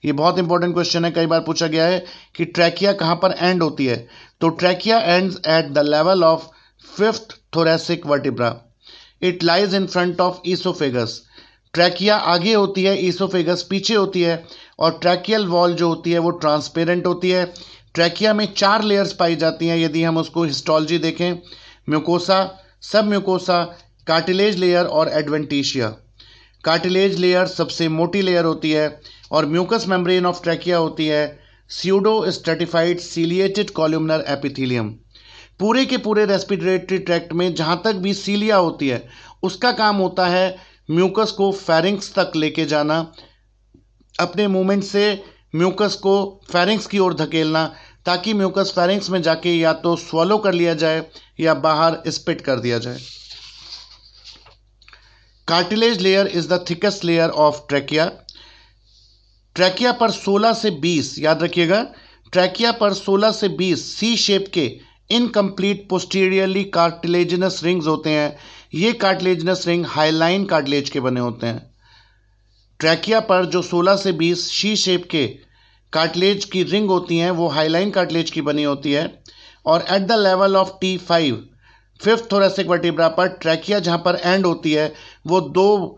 ये बहुत इंपॉर्टेंट क्वेश्चन है, कई बार पूछा गया है कि ट्रैकिया कहाँ पर एंड होती है, तो trachea ends at the level of fifth thoracic vertebra. It lies in front of oesophagus. Trachea आगे होती है, ईसोफेगस पीछे होती है, और ट्रैकियल वॉल जो होती है वो ट्रांसपेरेंट होती है। ट्रैकिया में 4 लेयर्स पाई जाती हैं यदि हम उसको हिस्टोलॉजी देखें: म्यूकोसा, सब म्यूकोसा, कार्टिलेज लेयर और एडवेंटिशिया। कार्टिलेज लेयर सबसे मोटी लेयर होती है और म्यूकस मेम्ब्रेन ऑफ ट्रैकिया होती है pseudostratified ciliated columnar epithelium. पूरे के पूरे रेस्पिरेटरी ट्रैक्ट में जहाँ तक भी सीलिया होती है उसका काम होता है म्यूकस को फेरिंक्स तक लेके जाना, अपने मूवमेंट से म्यूकस को फेरिंक्स की ओर धकेलना, ताकि म्यूकस फेरिंक्स में जाके या तो स्वलो कर लिया जाए या बाहर स्पिट कर दिया जाए। Cartilage layer is the thickest layer of trachea. Trachea पर 16 से 20, याद रखिएगा, ट्रैकिया पर 16 से 20 सी शेप के इनकम्प्लीट पोस्टीरियरली कार्टिलेजिनस रिंग्स होते हैं। ये कार्टिलेजिनस रिंग हाईलाइन कार्टिलेज के बने होते हैं। ट्रैकिया पर जो 16 से 20 सी शेप के कार्टिलेज की रिंग होती हैं वो हाईलाइन कार्टिलेज की बनी होती है। और eight the level of T5, fifth thoracic vertebra पर ट्रैकिया जहाँ पर एंड होती है वो 2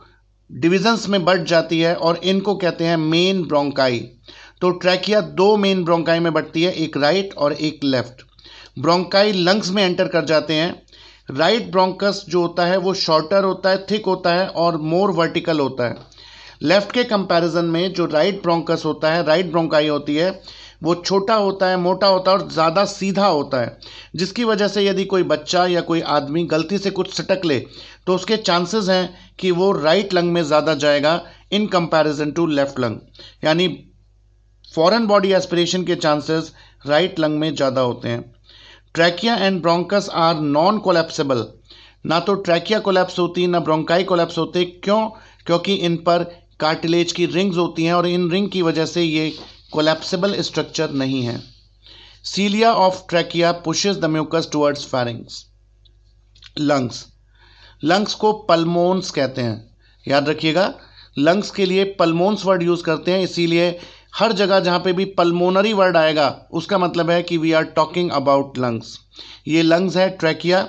डिविजन्स में बढ़ जाती है और इनको कहते हैं मेन ब्रोंकाई। तो ट्रैकिया 2 मेन ब्रोंकाई में बढ़ती है, एक राइट और एक लेफ्ट। ब्रोंकाई लंग्स में एंटर कर जाते हैं। राइट ब्रोंकस जो होता है वो शॉर्टर होता है, थिक होता है और मोर वर्टिकल होता है। लेफ्ट के कंपैरिजन में जो राइट ब्रोंकस होता है, राइट ब्रोंकाई होती है, वो छोटा होता है, मोटा होता है और ज़्यादा सीधा होता है, जिसकी वजह से यदि कोई बच्चा या कोई आदमी गलती से कुछ सटक ले तो उसके चांसेस हैं कि वो राइट लंग में ज़्यादा जाएगा in comparison to left lung, यानी फॉरेन बॉडी एस्पिरेशन के चांसेस राइट लंग में ज़्यादा होते हैं। Trachea and bronchus are non collapsible. ना तो ट्रैकिया कोलैप्स होती ना ब्रोंकाई कोलैप्स होते। क्यों? क्योंकि इन पर कार्टिलेज की रिंग्स होती हैं और इन रिंग की वजह से ये कोलैप्सिबल स्ट्रक्चर नहीं है। Cilia of trachea pushes the mucus towards pharynx. Lungs, lungs को पल्मोन्स कहते हैं। याद रखिएगा, लंग्स के लिए पल्मोन्स वर्ड यूज़ करते हैं, इसीलिए हर जगह जहाँ पे भी पल्मोनरी वर्ड आएगा उसका मतलब है कि we are talking about lungs. ये लंग्स है trachea.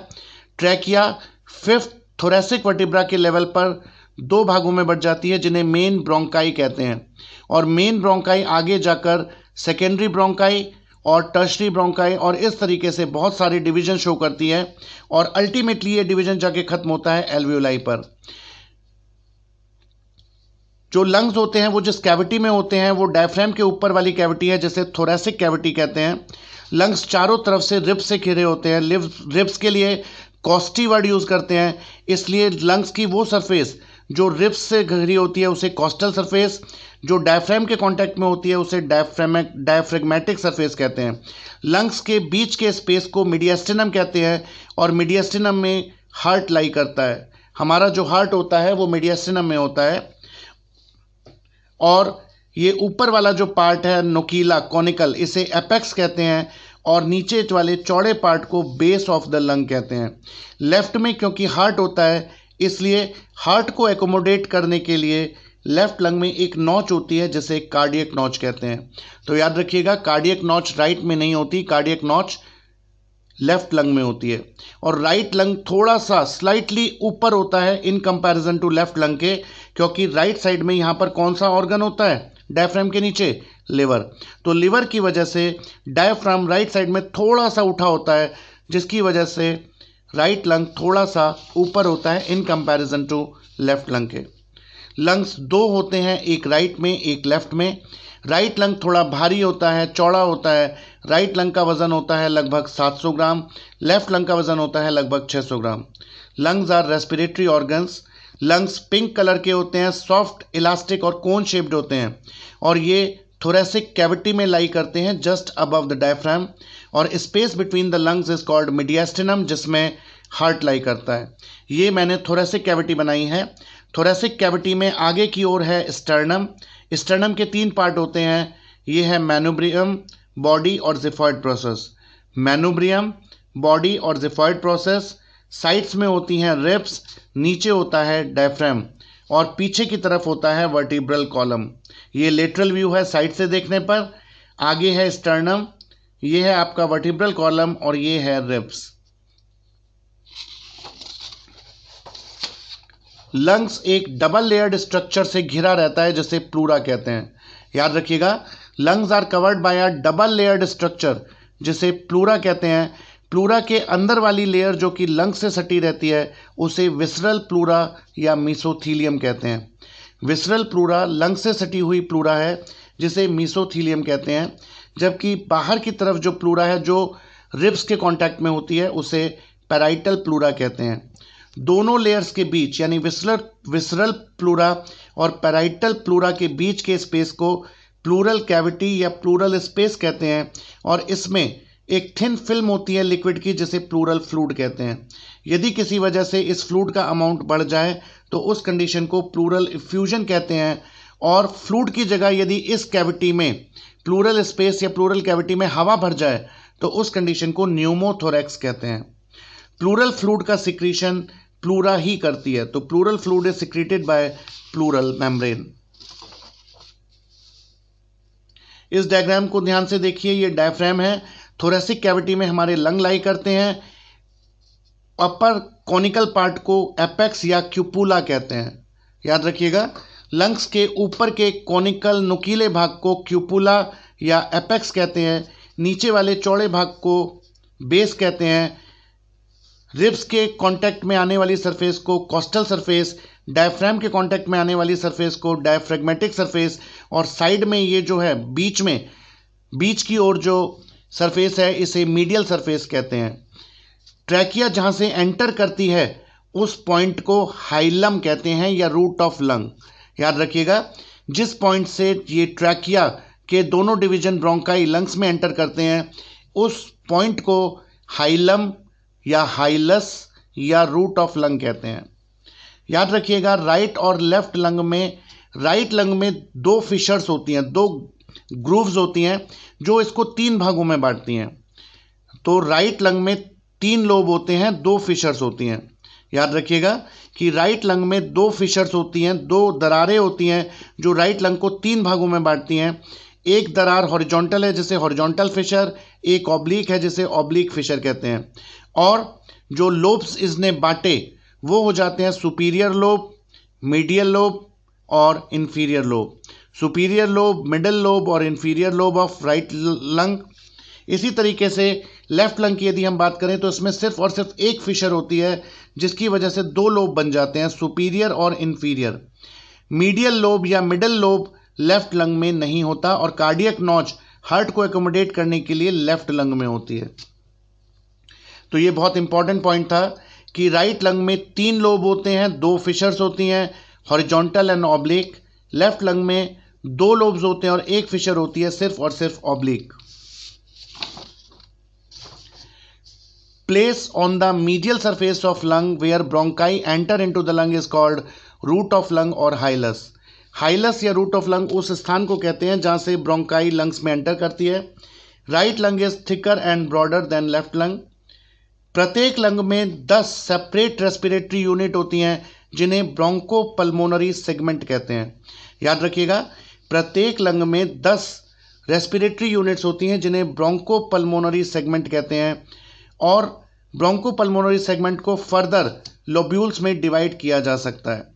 Trachea fifth thoracic vertebra के लेवल पर 2 भागों में बढ़ जाती है जिन्हें मेन ब्रोंकाई कहते हैं, और मेन ब्रोंकाई आगे जाकर सेकेंडरी ब्रोंकाई और टर्शरी ब्रोंकाई और इस तरीके से बहुत सारी डिवीजन शो करती है, और अल्टीमेटली ये डिवीजन जाके खत्म होता है एल्वियोलाई पर। जो लंग्स होते हैं वो जिस कैविटी में होते हैं वो डायफ्राम के ऊपर वाली कैविटी है, जिसे थोरेसिक कैविटी कहते हैं। लंग्स चारों तरफ से रिब्स से घिरे होते हैं। रिब्स के लिए कॉस्टी वर्ड यूज़ करते हैं, इसलिए लंग्स की वो सरफेस जो रिब्स से घिरी होती है उसे कॉस्टल सरफेस, जो डायफ्राम के कांटेक्ट में होती है उसे डायफ्रेगमेटिक सरफेस कहते हैं। लंग्स के बीच के स्पेस को मीडियस्टिनम कहते हैं, और मीडियस्टिनम में हार्ट लाई करता है। हमारा जो हार्ट होता है वो मीडियस्टिनम में होता है, और ये ऊपर वाला जो पार्ट है नोकीला कॉनिकल, इसे एपेक्स कहते हैं, और नीचे वाले चौड़े पार्ट को बेस ऑफ द लंग कहते हैं। लेफ्ट में क्योंकि हार्ट होता है, इसलिए हार्ट को एकोमोडेट करने के लिए लेफ्ट लंग में एक नॉच होती है जिसे कार्डियक नॉच कहते हैं। तो याद रखिएगा, कार्डियक नॉच राइट में नहीं होती, कार्डियक नॉच लेफ्ट लंग में होती है। और राइट लंग थोड़ा सा स्लाइटली ऊपर होता है in comparison to left lung के, क्योंकि राइट साइड में यहाँ पर कौन सा ऑर्गन होता है डायफ्राम के नीचे? लिवर। तो लिवर की वजह से डायफ्राम राइट साइड में थोड़ा सा उठा होता है, जिसकी वजह से राइट लंग थोड़ा सा ऊपर होता है in comparison to left lung के। लंग्स दो होते हैं, एक राइट में एक लेफ्ट में। राइट लंग थोड़ा भारी होता है, चौड़ा होता है। राइट लंग का वजन होता है लगभग 700 ग्राम, लेफ्ट लंग का वजन होता है लगभग 600 gram. Lungs are respiratory organs. Lungs pink colour के होते हैं, सॉफ्ट, इलास्टिक और कोन शेप्ड होते हैं, और ये थोरेसिक कैविटी में लाई करते हैं जस्ट अबव द डायफ्राम। और space between the lungs is called mediastinum, जिसमें हार्ट लाई करता है। ये मैंने थोरेसिक कैविटी बनाई है। थोरेसिक कैविटी में आगे की ओर है स्टर्नम। स्टर्नम के 3 पार्ट होते हैं, ये है मैनुब्रियम, बॉडी और जिफॉइड प्रोसेस। मैनुब्रियम, बॉडी और जिफॉइड प्रोसेस। साइड्स में होती हैं रिब्स, नीचे होता है डायफ्राम, और पीछे की तरफ होता है वर्टिब्रल कॉलम। ये लेटरल व्यू है साइड से देखने पर। आगे है स्टर्नम, ये है आपका वर्टिब्रल कॉलम, और ये है रिब्स। लंग्स एक डबल लेयर्ड स्ट्रक्चर से घिरा रहता है जिसे प्लूरा कहते हैं। याद रखिएगा, lungs are covered by a double layered structure जिसे प्लूरा कहते हैं। प्लूरा के अंदर वाली लेयर जो कि लंग से सटी रहती है उसे विसरल प्लूरा या मीसोथीलियम कहते हैं। विसरल प्लूरा लंग से सटी हुई प्लूरा है जिसे मीसोथीलियम कहते हैं, जबकि बाहर की तरफ जो प्लूरा है जो रिब्स के कांटेक्ट में होती है उसे पैराइटल प्लूरा कहते हैं। दोनों लेयर्स के बीच यानी विसरल प्लूरा और पैराइटल प्लूरा के बीच के स्पेस को प्लूरल कैविटी या प्लूरल स्पेस कहते हैं, और इसमें एक थिन फिल्म होती है लिक्विड की जिसे प्लूरल फ्लूइड कहते हैं। यदि किसी वजह से इस फ्लूइड का अमाउंट बढ़ जाए तो उस कंडीशन को प्लूरल इफ्यूजन कहते हैं, और फ्लूइड की जगह यदि इस कैविटी में प्लूरल स्पेस या प्लूरल कैविटी में हवा भर जाए तो उस कंडीशन को न्यूमोथोरैक्स कहते हैं। प्लूरल फ्लूइड का सिक्रीशन प्लूरा ही करती है, तो pleural fluid is secreted by pleural membrane. इस डायग्राम को ध्यान से देखिए, ये डायफ्राम है। थोरेसिक कैविटी में हमारे लंग लाई करते हैं। अपर कॉनिकल पार्ट को एपेक्स या क्यूपुला कहते हैं। याद रखिएगा, लंग्स के ऊपर के कॉनिकल नुकीले भाग को क्यूपुला या एपेक्स कहते हैं। नीचे वाले चौड़े भाग को बेस कहते हैं। रिब्स के कांटेक्ट में आने वाली सरफेस को कॉस्टल सरफेस, डायफ्राम के कांटेक्ट में आने वाली सरफेस को डायफ्रेगमेटिक सरफेस, और साइड में ये जो है बीच की ओर जो सरफेस है इसे मीडियल सरफेस कहते हैं। ट्रैकिया जहाँ से एंटर करती है उस पॉइंट को हाइलम कहते हैं या रूट ऑफ लंग। याद रखिएगा, जिस पॉइंट से ये ट्रैकिया के दोनों डिवीजन ब्रोंकाई लंग्स में एंटर करते हैं उस पॉइंट को हाइलम या हाइलस या रूट ऑफ लंग कहते हैं। याद रखिएगा, राइट और लेफ्ट लंग में, राइट लंग में 2 फिशर्स होती हैं, 2 ग्रूव्स होती हैं जो इसको 3 भागों में बांटती हैं। तो राइट लंग में 3 लोब होते हैं, 2 फिशर्स होती हैं। याद रखिएगा कि राइट लंग में 2 फिशर्स होती हैं, 2 दरारें होती हैं जो राइट लंग को 3 भागों में बांटती हैं। एक दरार हॉरिजॉन्टल है जिसे हॉरिजॉन्टल फिशर, एक ऑब्लिक है जिसे ऑब्लिक फिशर कहते हैं, और जो लोब्स इसने बांटे वो हो जाते हैं सुपीरियर लोब, मीडियल लोब और inferior lobe. Superior lobe, middle lobe और inferior lobe of right lung. इसी तरीके से लेफ्ट लंग की यदि हम बात करें तो इसमें सिर्फ और सिर्फ एक फिशर होती है जिसकी वजह से 2 लोब बन जाते हैं, सुपीरियर और इन्फीरियर। मीडियल लोब या मिडल लोब लेफ्ट लंग में नहीं होता, और कार्डियक नॉच हार्ट को एकोमोडेट करने के लिए लेफ्ट लंग में होती है। तो ये बहुत इंपॉर्टेंट पॉइंट था कि राइट लंग में 3 लोब होते हैं, 2 फिशर्स होती हैं, horizontal and oblique. Left lung में 2 लोब्स होते हैं और एक फिशर होती है सिर्फ और सिर्फ oblique. Place on the medial surface of lung where bronchi enter into the lung is called root of lung or hilus. हाइलस या रूट ऑफ लंग उस स्थान को कहते हैं जहाँ से ब्रोंकाई लंग्स में एंटर करती है। Right lung is thicker and broader then left lung. प्रत्येक लंग में 10 सेपरेट रेस्पिरेटरी यूनिट होती हैं जिन्हें ब्रोंकोपल्मोनरी सेगमेंट कहते हैं। याद रखिएगा, प्रत्येक लंग में 10 रेस्पिरेटरी यूनिट्स होती हैं जिन्हें ब्रोंकोपल्मोनरी सेगमेंट कहते हैं, और ब्रोंकोपल्मोनरी सेगमेंट को फर्दर लोब्यूल्स में डिवाइड किया जा सकता है।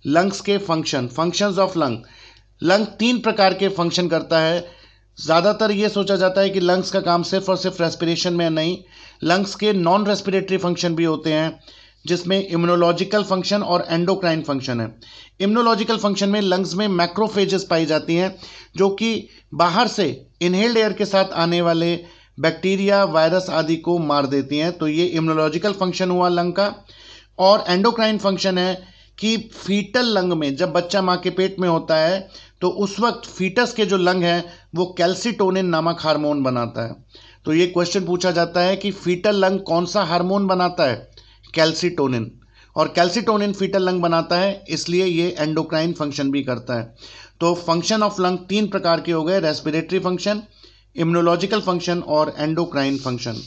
लंग्स के फंक्शंस ऑफ लंग 3 प्रकार के फंक्शन करता है। ज़्यादातर ये सोचा जाता है कि लंग्स का काम सिर्फ और सिर्फ रेस्पिरेशन में नहीं, लंग्स के नॉन रेस्पिरेटरी फंक्शन भी होते हैं, जिसमें इम्यूनोलॉजिकल फंक्शन और एंडोक्राइन फंक्शन है। इम्यूनोलॉजिकल फंक्शन में लंग्स में मैक्रोफेजेस पाई जाती हैं जो कि बाहर से इनहेल्ड एयर के साथ आने वाले बैक्टीरिया, वायरस आदि को मार देती हैं, तो ये इम्यूनोलॉजिकल फंक्शन हुआ लंग का। और एंडोक्राइन फंक्शन है कि फीटल लंग में जब बच्चा माँ के पेट में होता है तो उस वक्त फीटस के जो लंग हैं वो कैल्सिटोनिन नामक हार्मोन बनाता है। तो ये क्वेश्चन पूछा जाता है कि फीटल लंग कौन सा हार्मोन बनाता है? कैल्सिटोनिन। और कैल्सिटोनिन फीटल लंग बनाता है, इसलिए ये एंडोक्राइन फंक्शन भी करता है। तो फंक्शन ऑफ लंग 3 प्रकार के हो गए, रेस्पिरेटरी फंक्शन, इम्यूनोलॉजिकल फंक्शन और एंडोक्राइन फंक्शन।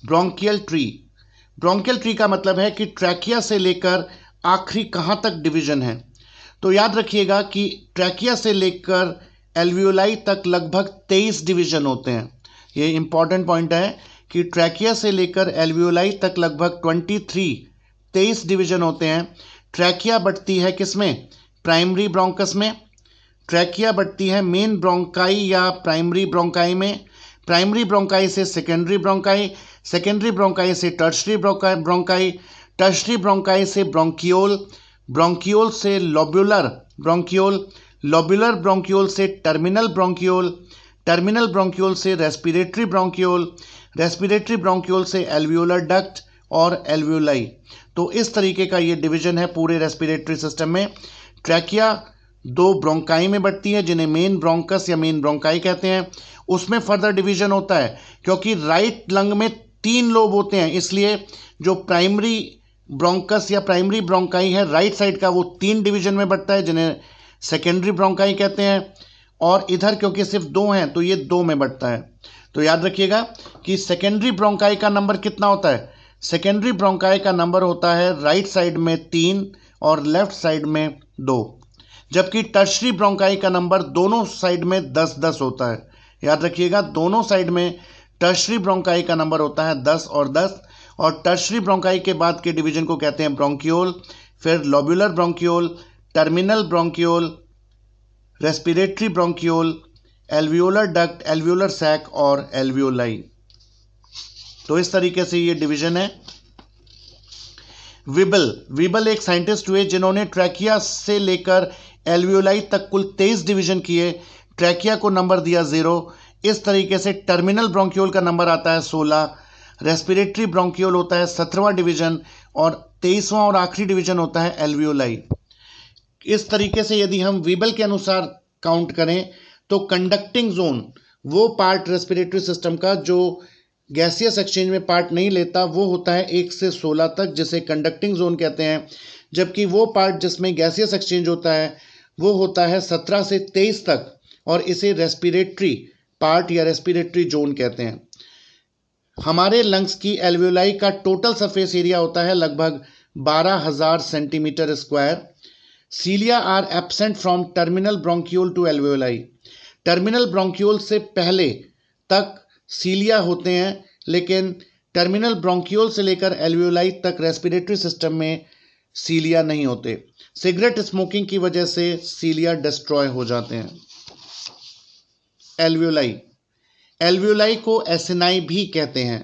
ब्रोंकियल ट्री का मतलब है कि ट्रैकिया से लेकर आखिरी कहाँ तक डिवीजन है। तो याद रखिएगा कि ट्रैकिया से लेकर एल्वियोलाई तक लगभग 23 डिवीजन होते हैं। ये इंपॉर्टेंट पॉइंट है कि ट्रैकिया से लेकर एल्वियोलाई तक लगभग 23 डिवीजन होते हैं। ट्रैकिया बढ़ती है किसमें? प्राइमरी ब्रोंकस में। ट्रैकिया बढ़ती है मेन ब्रोंकाई या प्राइमरी ब्रोंकाई में। प्राइमरी ब्रोंकाई से सेकेंडरी ब्रोंकाई, सेकेंडरी ब्रोंकाई से टर्शरी ब्रोंकाई, टर्शरी ब्रोंकाई से ब्रोंकियोल, ब्रोंकियोल से लोब्यूलर ब्रोंकियोल, लोब्यूलर ब्रोंकियोल से टर्मिनल ब्रोंकियोल, टर्मिनल ब्रोंकियोल से रेस्पिरेटरी ब्रोंकियोल, रेस्पिरेटरी ब्रोंकियोल से एल्वियोलर डक्ट और एल्वियोलाई। तो इस तरीके का ये डिवीजन है पूरे रेस्पिरेटरी सिस्टम में। ट्रैकिया 2 ब्रोंकाई में बढ़ती है जिन्हें मेन ब्रोंकस या मेन ब्रोंकाई कहते हैं। उसमें फर्दर डिवीजन होता है क्योंकि राइट लंग में 3 लोब होते हैं, इसलिए जो प्राइमरी ब्रोंकस या प्राइमरी ब्रोंकाई है राइट साइड का, वो 3 डिवीजन में बढ़ता है जिन्हें सेकेंडरी ब्रोंकाई कहते हैं। और इधर क्योंकि सिर्फ 2 हैं तो ये 2 में बढ़ता है। तो याद रखिएगा कि सेकेंडरी ब्रोंकाई का नंबर कितना होता है? सेकेंडरी ब्रोंकाई का नंबर होता है राइट साइड में 3 और लेफ्ट साइड में 2, जबकि टर्शरी ब्रोंकाई का नंबर दोनों साइड में 10-10 होता है। याद रखिएगा, दोनों साइड में टर्शरी ब्रोंकाई का नंबर होता है 10 और 10। और टर्शरी ब्रोंकाई के बाद के डिवीजन को कहते हैं ब्रोंकियोल, फिर lobular bronchiole, terminal bronchiole, respiratory bronchiole, alveolar duct, alveolar sac और एल्वियोलाई। तो इस तरीके से ये डिवीजन है। वीबल एक साइंटिस्ट हुए जिन्होंने ट्रैकिया से लेकर एल्वियोलाई तक कुल 23 डिवीजन किए। ट्रैकिया को नंबर दिया 0। इस तरीके से टर्मिनल ब्रोंकियोल का नंबर आता है 16, रेस्पिरेटरी ब्रोंकियोल होता है 17वां डिवीजन और 23वां और आखिरी डिवीजन होता है एल्वियोलाई। इस तरीके से यदि हम वीबल के अनुसार काउंट करें तो कंडक्टिंग जोन, वो पार्ट रेस्पिरेटरी सिस्टम का जो गैसियस एक्सचेंज में पार्ट नहीं लेता, वो होता है 1 से 16 तक, जिसे कंडक्टिंग जोन कहते हैं। जबकि वो पार्ट जिसमें गैसियस एक्सचेंज होता है वो होता है 17 से 23 तक, और इसे रेस्पिरेटरी पार्ट या रेस्पिरेटरी जोन कहते हैं। हमारे लंग्स की एल्वियोलाई का टोटल सरफेस एरिया होता है लगभग 12,000 centimetre square. Cilia are absent from terminal bronchiole to alveoli. Terminal bronchiole से पहले तक सीलिया होते हैं, लेकिन टर्मिनल ब्रोंकियोल से लेकर एल्वियोलाई तक रेस्पिरेटरी सिस्टम में सीलिया नहीं होते। सिगरेट स्मोकिंग की वजह से सीलिया डिस्ट्रॉय हो जाते हैं। एल्वियोलाई को एसिनाई भी कहते हैं।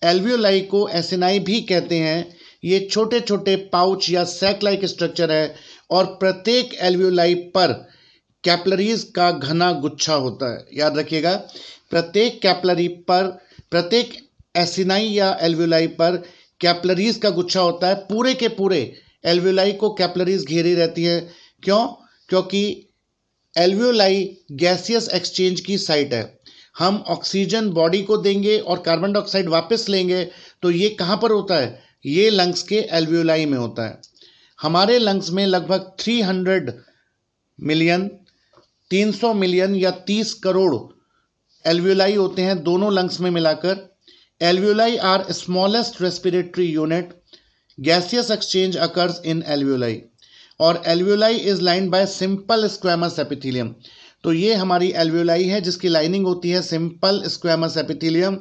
एल्वियोलाई को एसिनाई भी कहते हैं। ये छोटे छोटे पाउच या सैक लाइक स्ट्रक्चर है और प्रत्येक एल्वियोलाई पर कैपिलरीज का घना गुच्छा होता है। याद रखिएगा, प्रत्येक कैपिलरी पर, प्रत्येक एसिनाई या एल्वियोलाई पर कैपिलरीज का गुच्छा होता है। पूरे के पूरे एल्वियोलाई को कैपिलरीज घेरी रहती है। क्यों? क्योंकि एल्वियोलाई गैसियस एक्सचेंज की साइट है। हम ऑक्सीजन बॉडी को देंगे और कार्बन डाइऑक्साइड वापस लेंगे, तो ये कहाँ पर होता है? ये लंग्स के एल्वियोलाई में होता है। हमारे लंग्स में लगभग 300 मिलियन, 300 मिलियन या 30 करोड़ एल्वियोलाई होते हैं दोनों लंग्स में मिलाकर। Alveoli are smallest respiratory unit, gaseous exchange occurs in alveoli, और alveoli is lined by simple squamous epithelium. तो ये हमारी एल्वियोलाई है जिसकी लाइनिंग होती है सिंपल स्क्वैमस एपिथेलियम।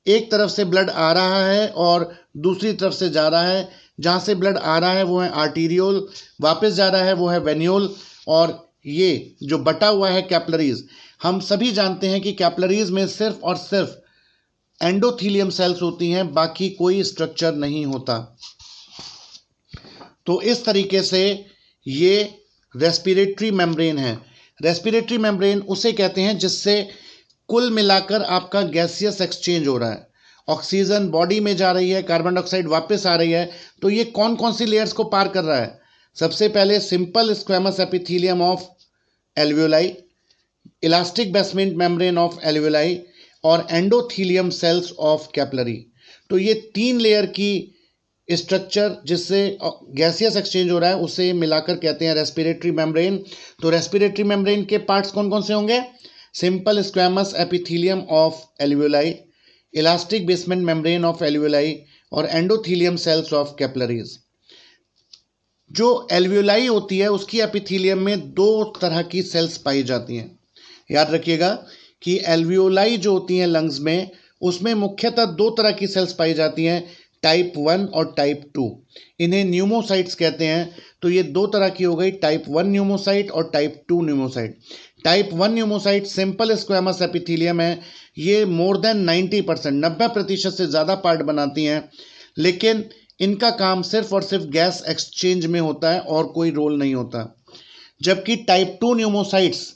एक तरफ से ब्लड आ रहा है और दूसरी तरफ से जा रहा है। जहाँ से ब्लड आ रहा है वो है आर्टीरियोल, वापस जा रहा है वो है वेन्यूल, और ये जो बटा हुआ है कैपिलरीज। हम सभी जानते हैं कि कैपिलरीज में सिर्फ और सिर्फ एंडोथीलियम सेल्स होती हैं, बाकी कोई स्ट्रक्चर नहीं होता। तो इस तरीके से ये रेस्पिरेटरी मेम्ब्रेन है। रेस्पिरेटरी मेम्ब्रेन उसे कहते हैं जिससे कुल मिलाकर आपका गैसियस एक्सचेंज हो रहा है। ऑक्सीजन बॉडी में जा रही है, कार्बन डाइऑक्साइड वापस आ रही है। तो ये कौन कौन सी लेयर्स को पार कर रहा है? सबसे पहले simple squamous epithelium of alveoli, elastic basement membrane of alveoli, और एंडोथीलियम सेल्स ऑफ कैपिलरी। तो ये 3 लेयर की स्ट्रक्चर जिससे गैसियस एक्सचेंज हो रहा है उसे मिलाकर कहते हैं रेस्पिरेटरी मेम्ब्रेन। तो रेस्पिरेटरी मेम्ब्रेन के पार्ट्स कौन कौन से होंगे? Simple squamous epithelium of alveoli, elastic basement membrane of alveoli, और एंडोथीलियम सेल्स ऑफ कैपिलरीज। जो एल्वियोलाई होती है उसकी एपिथेलियम में 2 तरह की सेल्स पाई जाती हैं। याद रखिएगा कि एल्वियोलाई जो होती हैं लंग्स में, उसमें मुख्यतः 2 तरह की सेल्स पाई जाती हैं, टाइप 1 और टाइप 2। इन्हें न्यूमोसाइट्स कहते हैं। तो ये 2 तरह की हो गई, टाइप 1 न्यूमोसाइट और type 2 pneumocyte. Type 1 pneumocyte simple squamous epithelium है। ये मोर देन 90%, 90% से ज़्यादा पार्ट बनाती हैं, लेकिन इनका काम सिर्फ और सिर्फ गैस एक्सचेंज में होता है और कोई रोल नहीं होता। जबकि टाइप 2 न्यूमोसाइट्स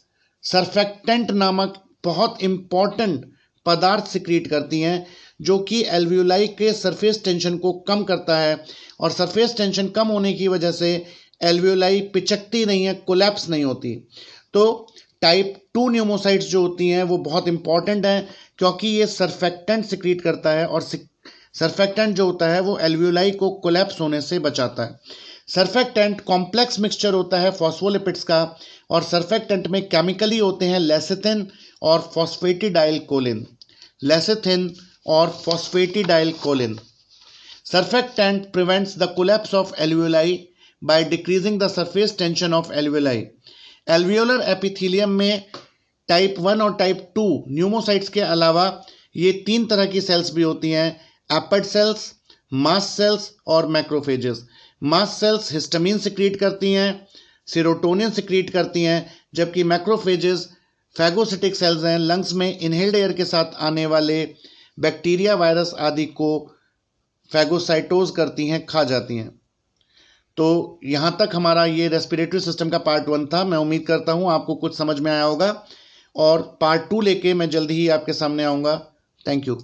सर्फेक्टेंट नामक बहुत इंपॉर्टेंट पदार्थ सिक्रीट करती हैं, जो कि एल्वियोलाई के सरफेस टेंशन को कम करता है, और सरफेस टेंशन कम होने की वजह से एल्वियोलाई पिचकती नहीं है, कोलैप्स नहीं होती। तो टाइप 2 न्यूमोसाइट्स जो होती हैं वो बहुत इंपॉर्टेंट हैं, क्योंकि ये सर्फेक्टेंट सिक्रीट करता है, और सर्फेक्टेंट जो होता है वो एल्वियोलाई को कोलैप्स होने से बचाता है। सर्फेक्टेंट कॉम्प्लेक्स मिक्सचर होता है फॉस्फोलिपिड्स का, और सर्फेक्टेंट में केमिकली होते हैं लेसिथिन और फॉस्फेटिडाइल कोलिन। लेसिथिन और phosphatidylcholine. Surfactant prevents the collapse of alveoli by decreasing the surface tension of alveoli. Alveolar epithelium में टाइप 1 और टाइप 2 न्यूमोसाइट्स के अलावा ये 3 तरह की सेल्स भी होती हैं, एपेड सेल्स, मास्ट सेल्स और macrophages. Mast cells histamine secrete करती हैं, सेरोटोनिन सिक्रीट करती हैं, जबकि मैक्रोफेजेस फैगोसिटिक सेल्स हैं, लंग्स में इनहेल्ड एयर के साथ आने वाले बैक्टीरिया, वायरस आदि को फैगोसाइटोज करती हैं, खा जाती हैं। तो यहाँ तक हमारा ये रेस्पिरेटरी सिस्टम का पार्ट 1 था। मैं उम्मीद करता हूँ आपको कुछ समझ में आया होगा, और पार्ट 2 लेके मैं जल्दी ही आपके सामने आऊँगा। Thank you.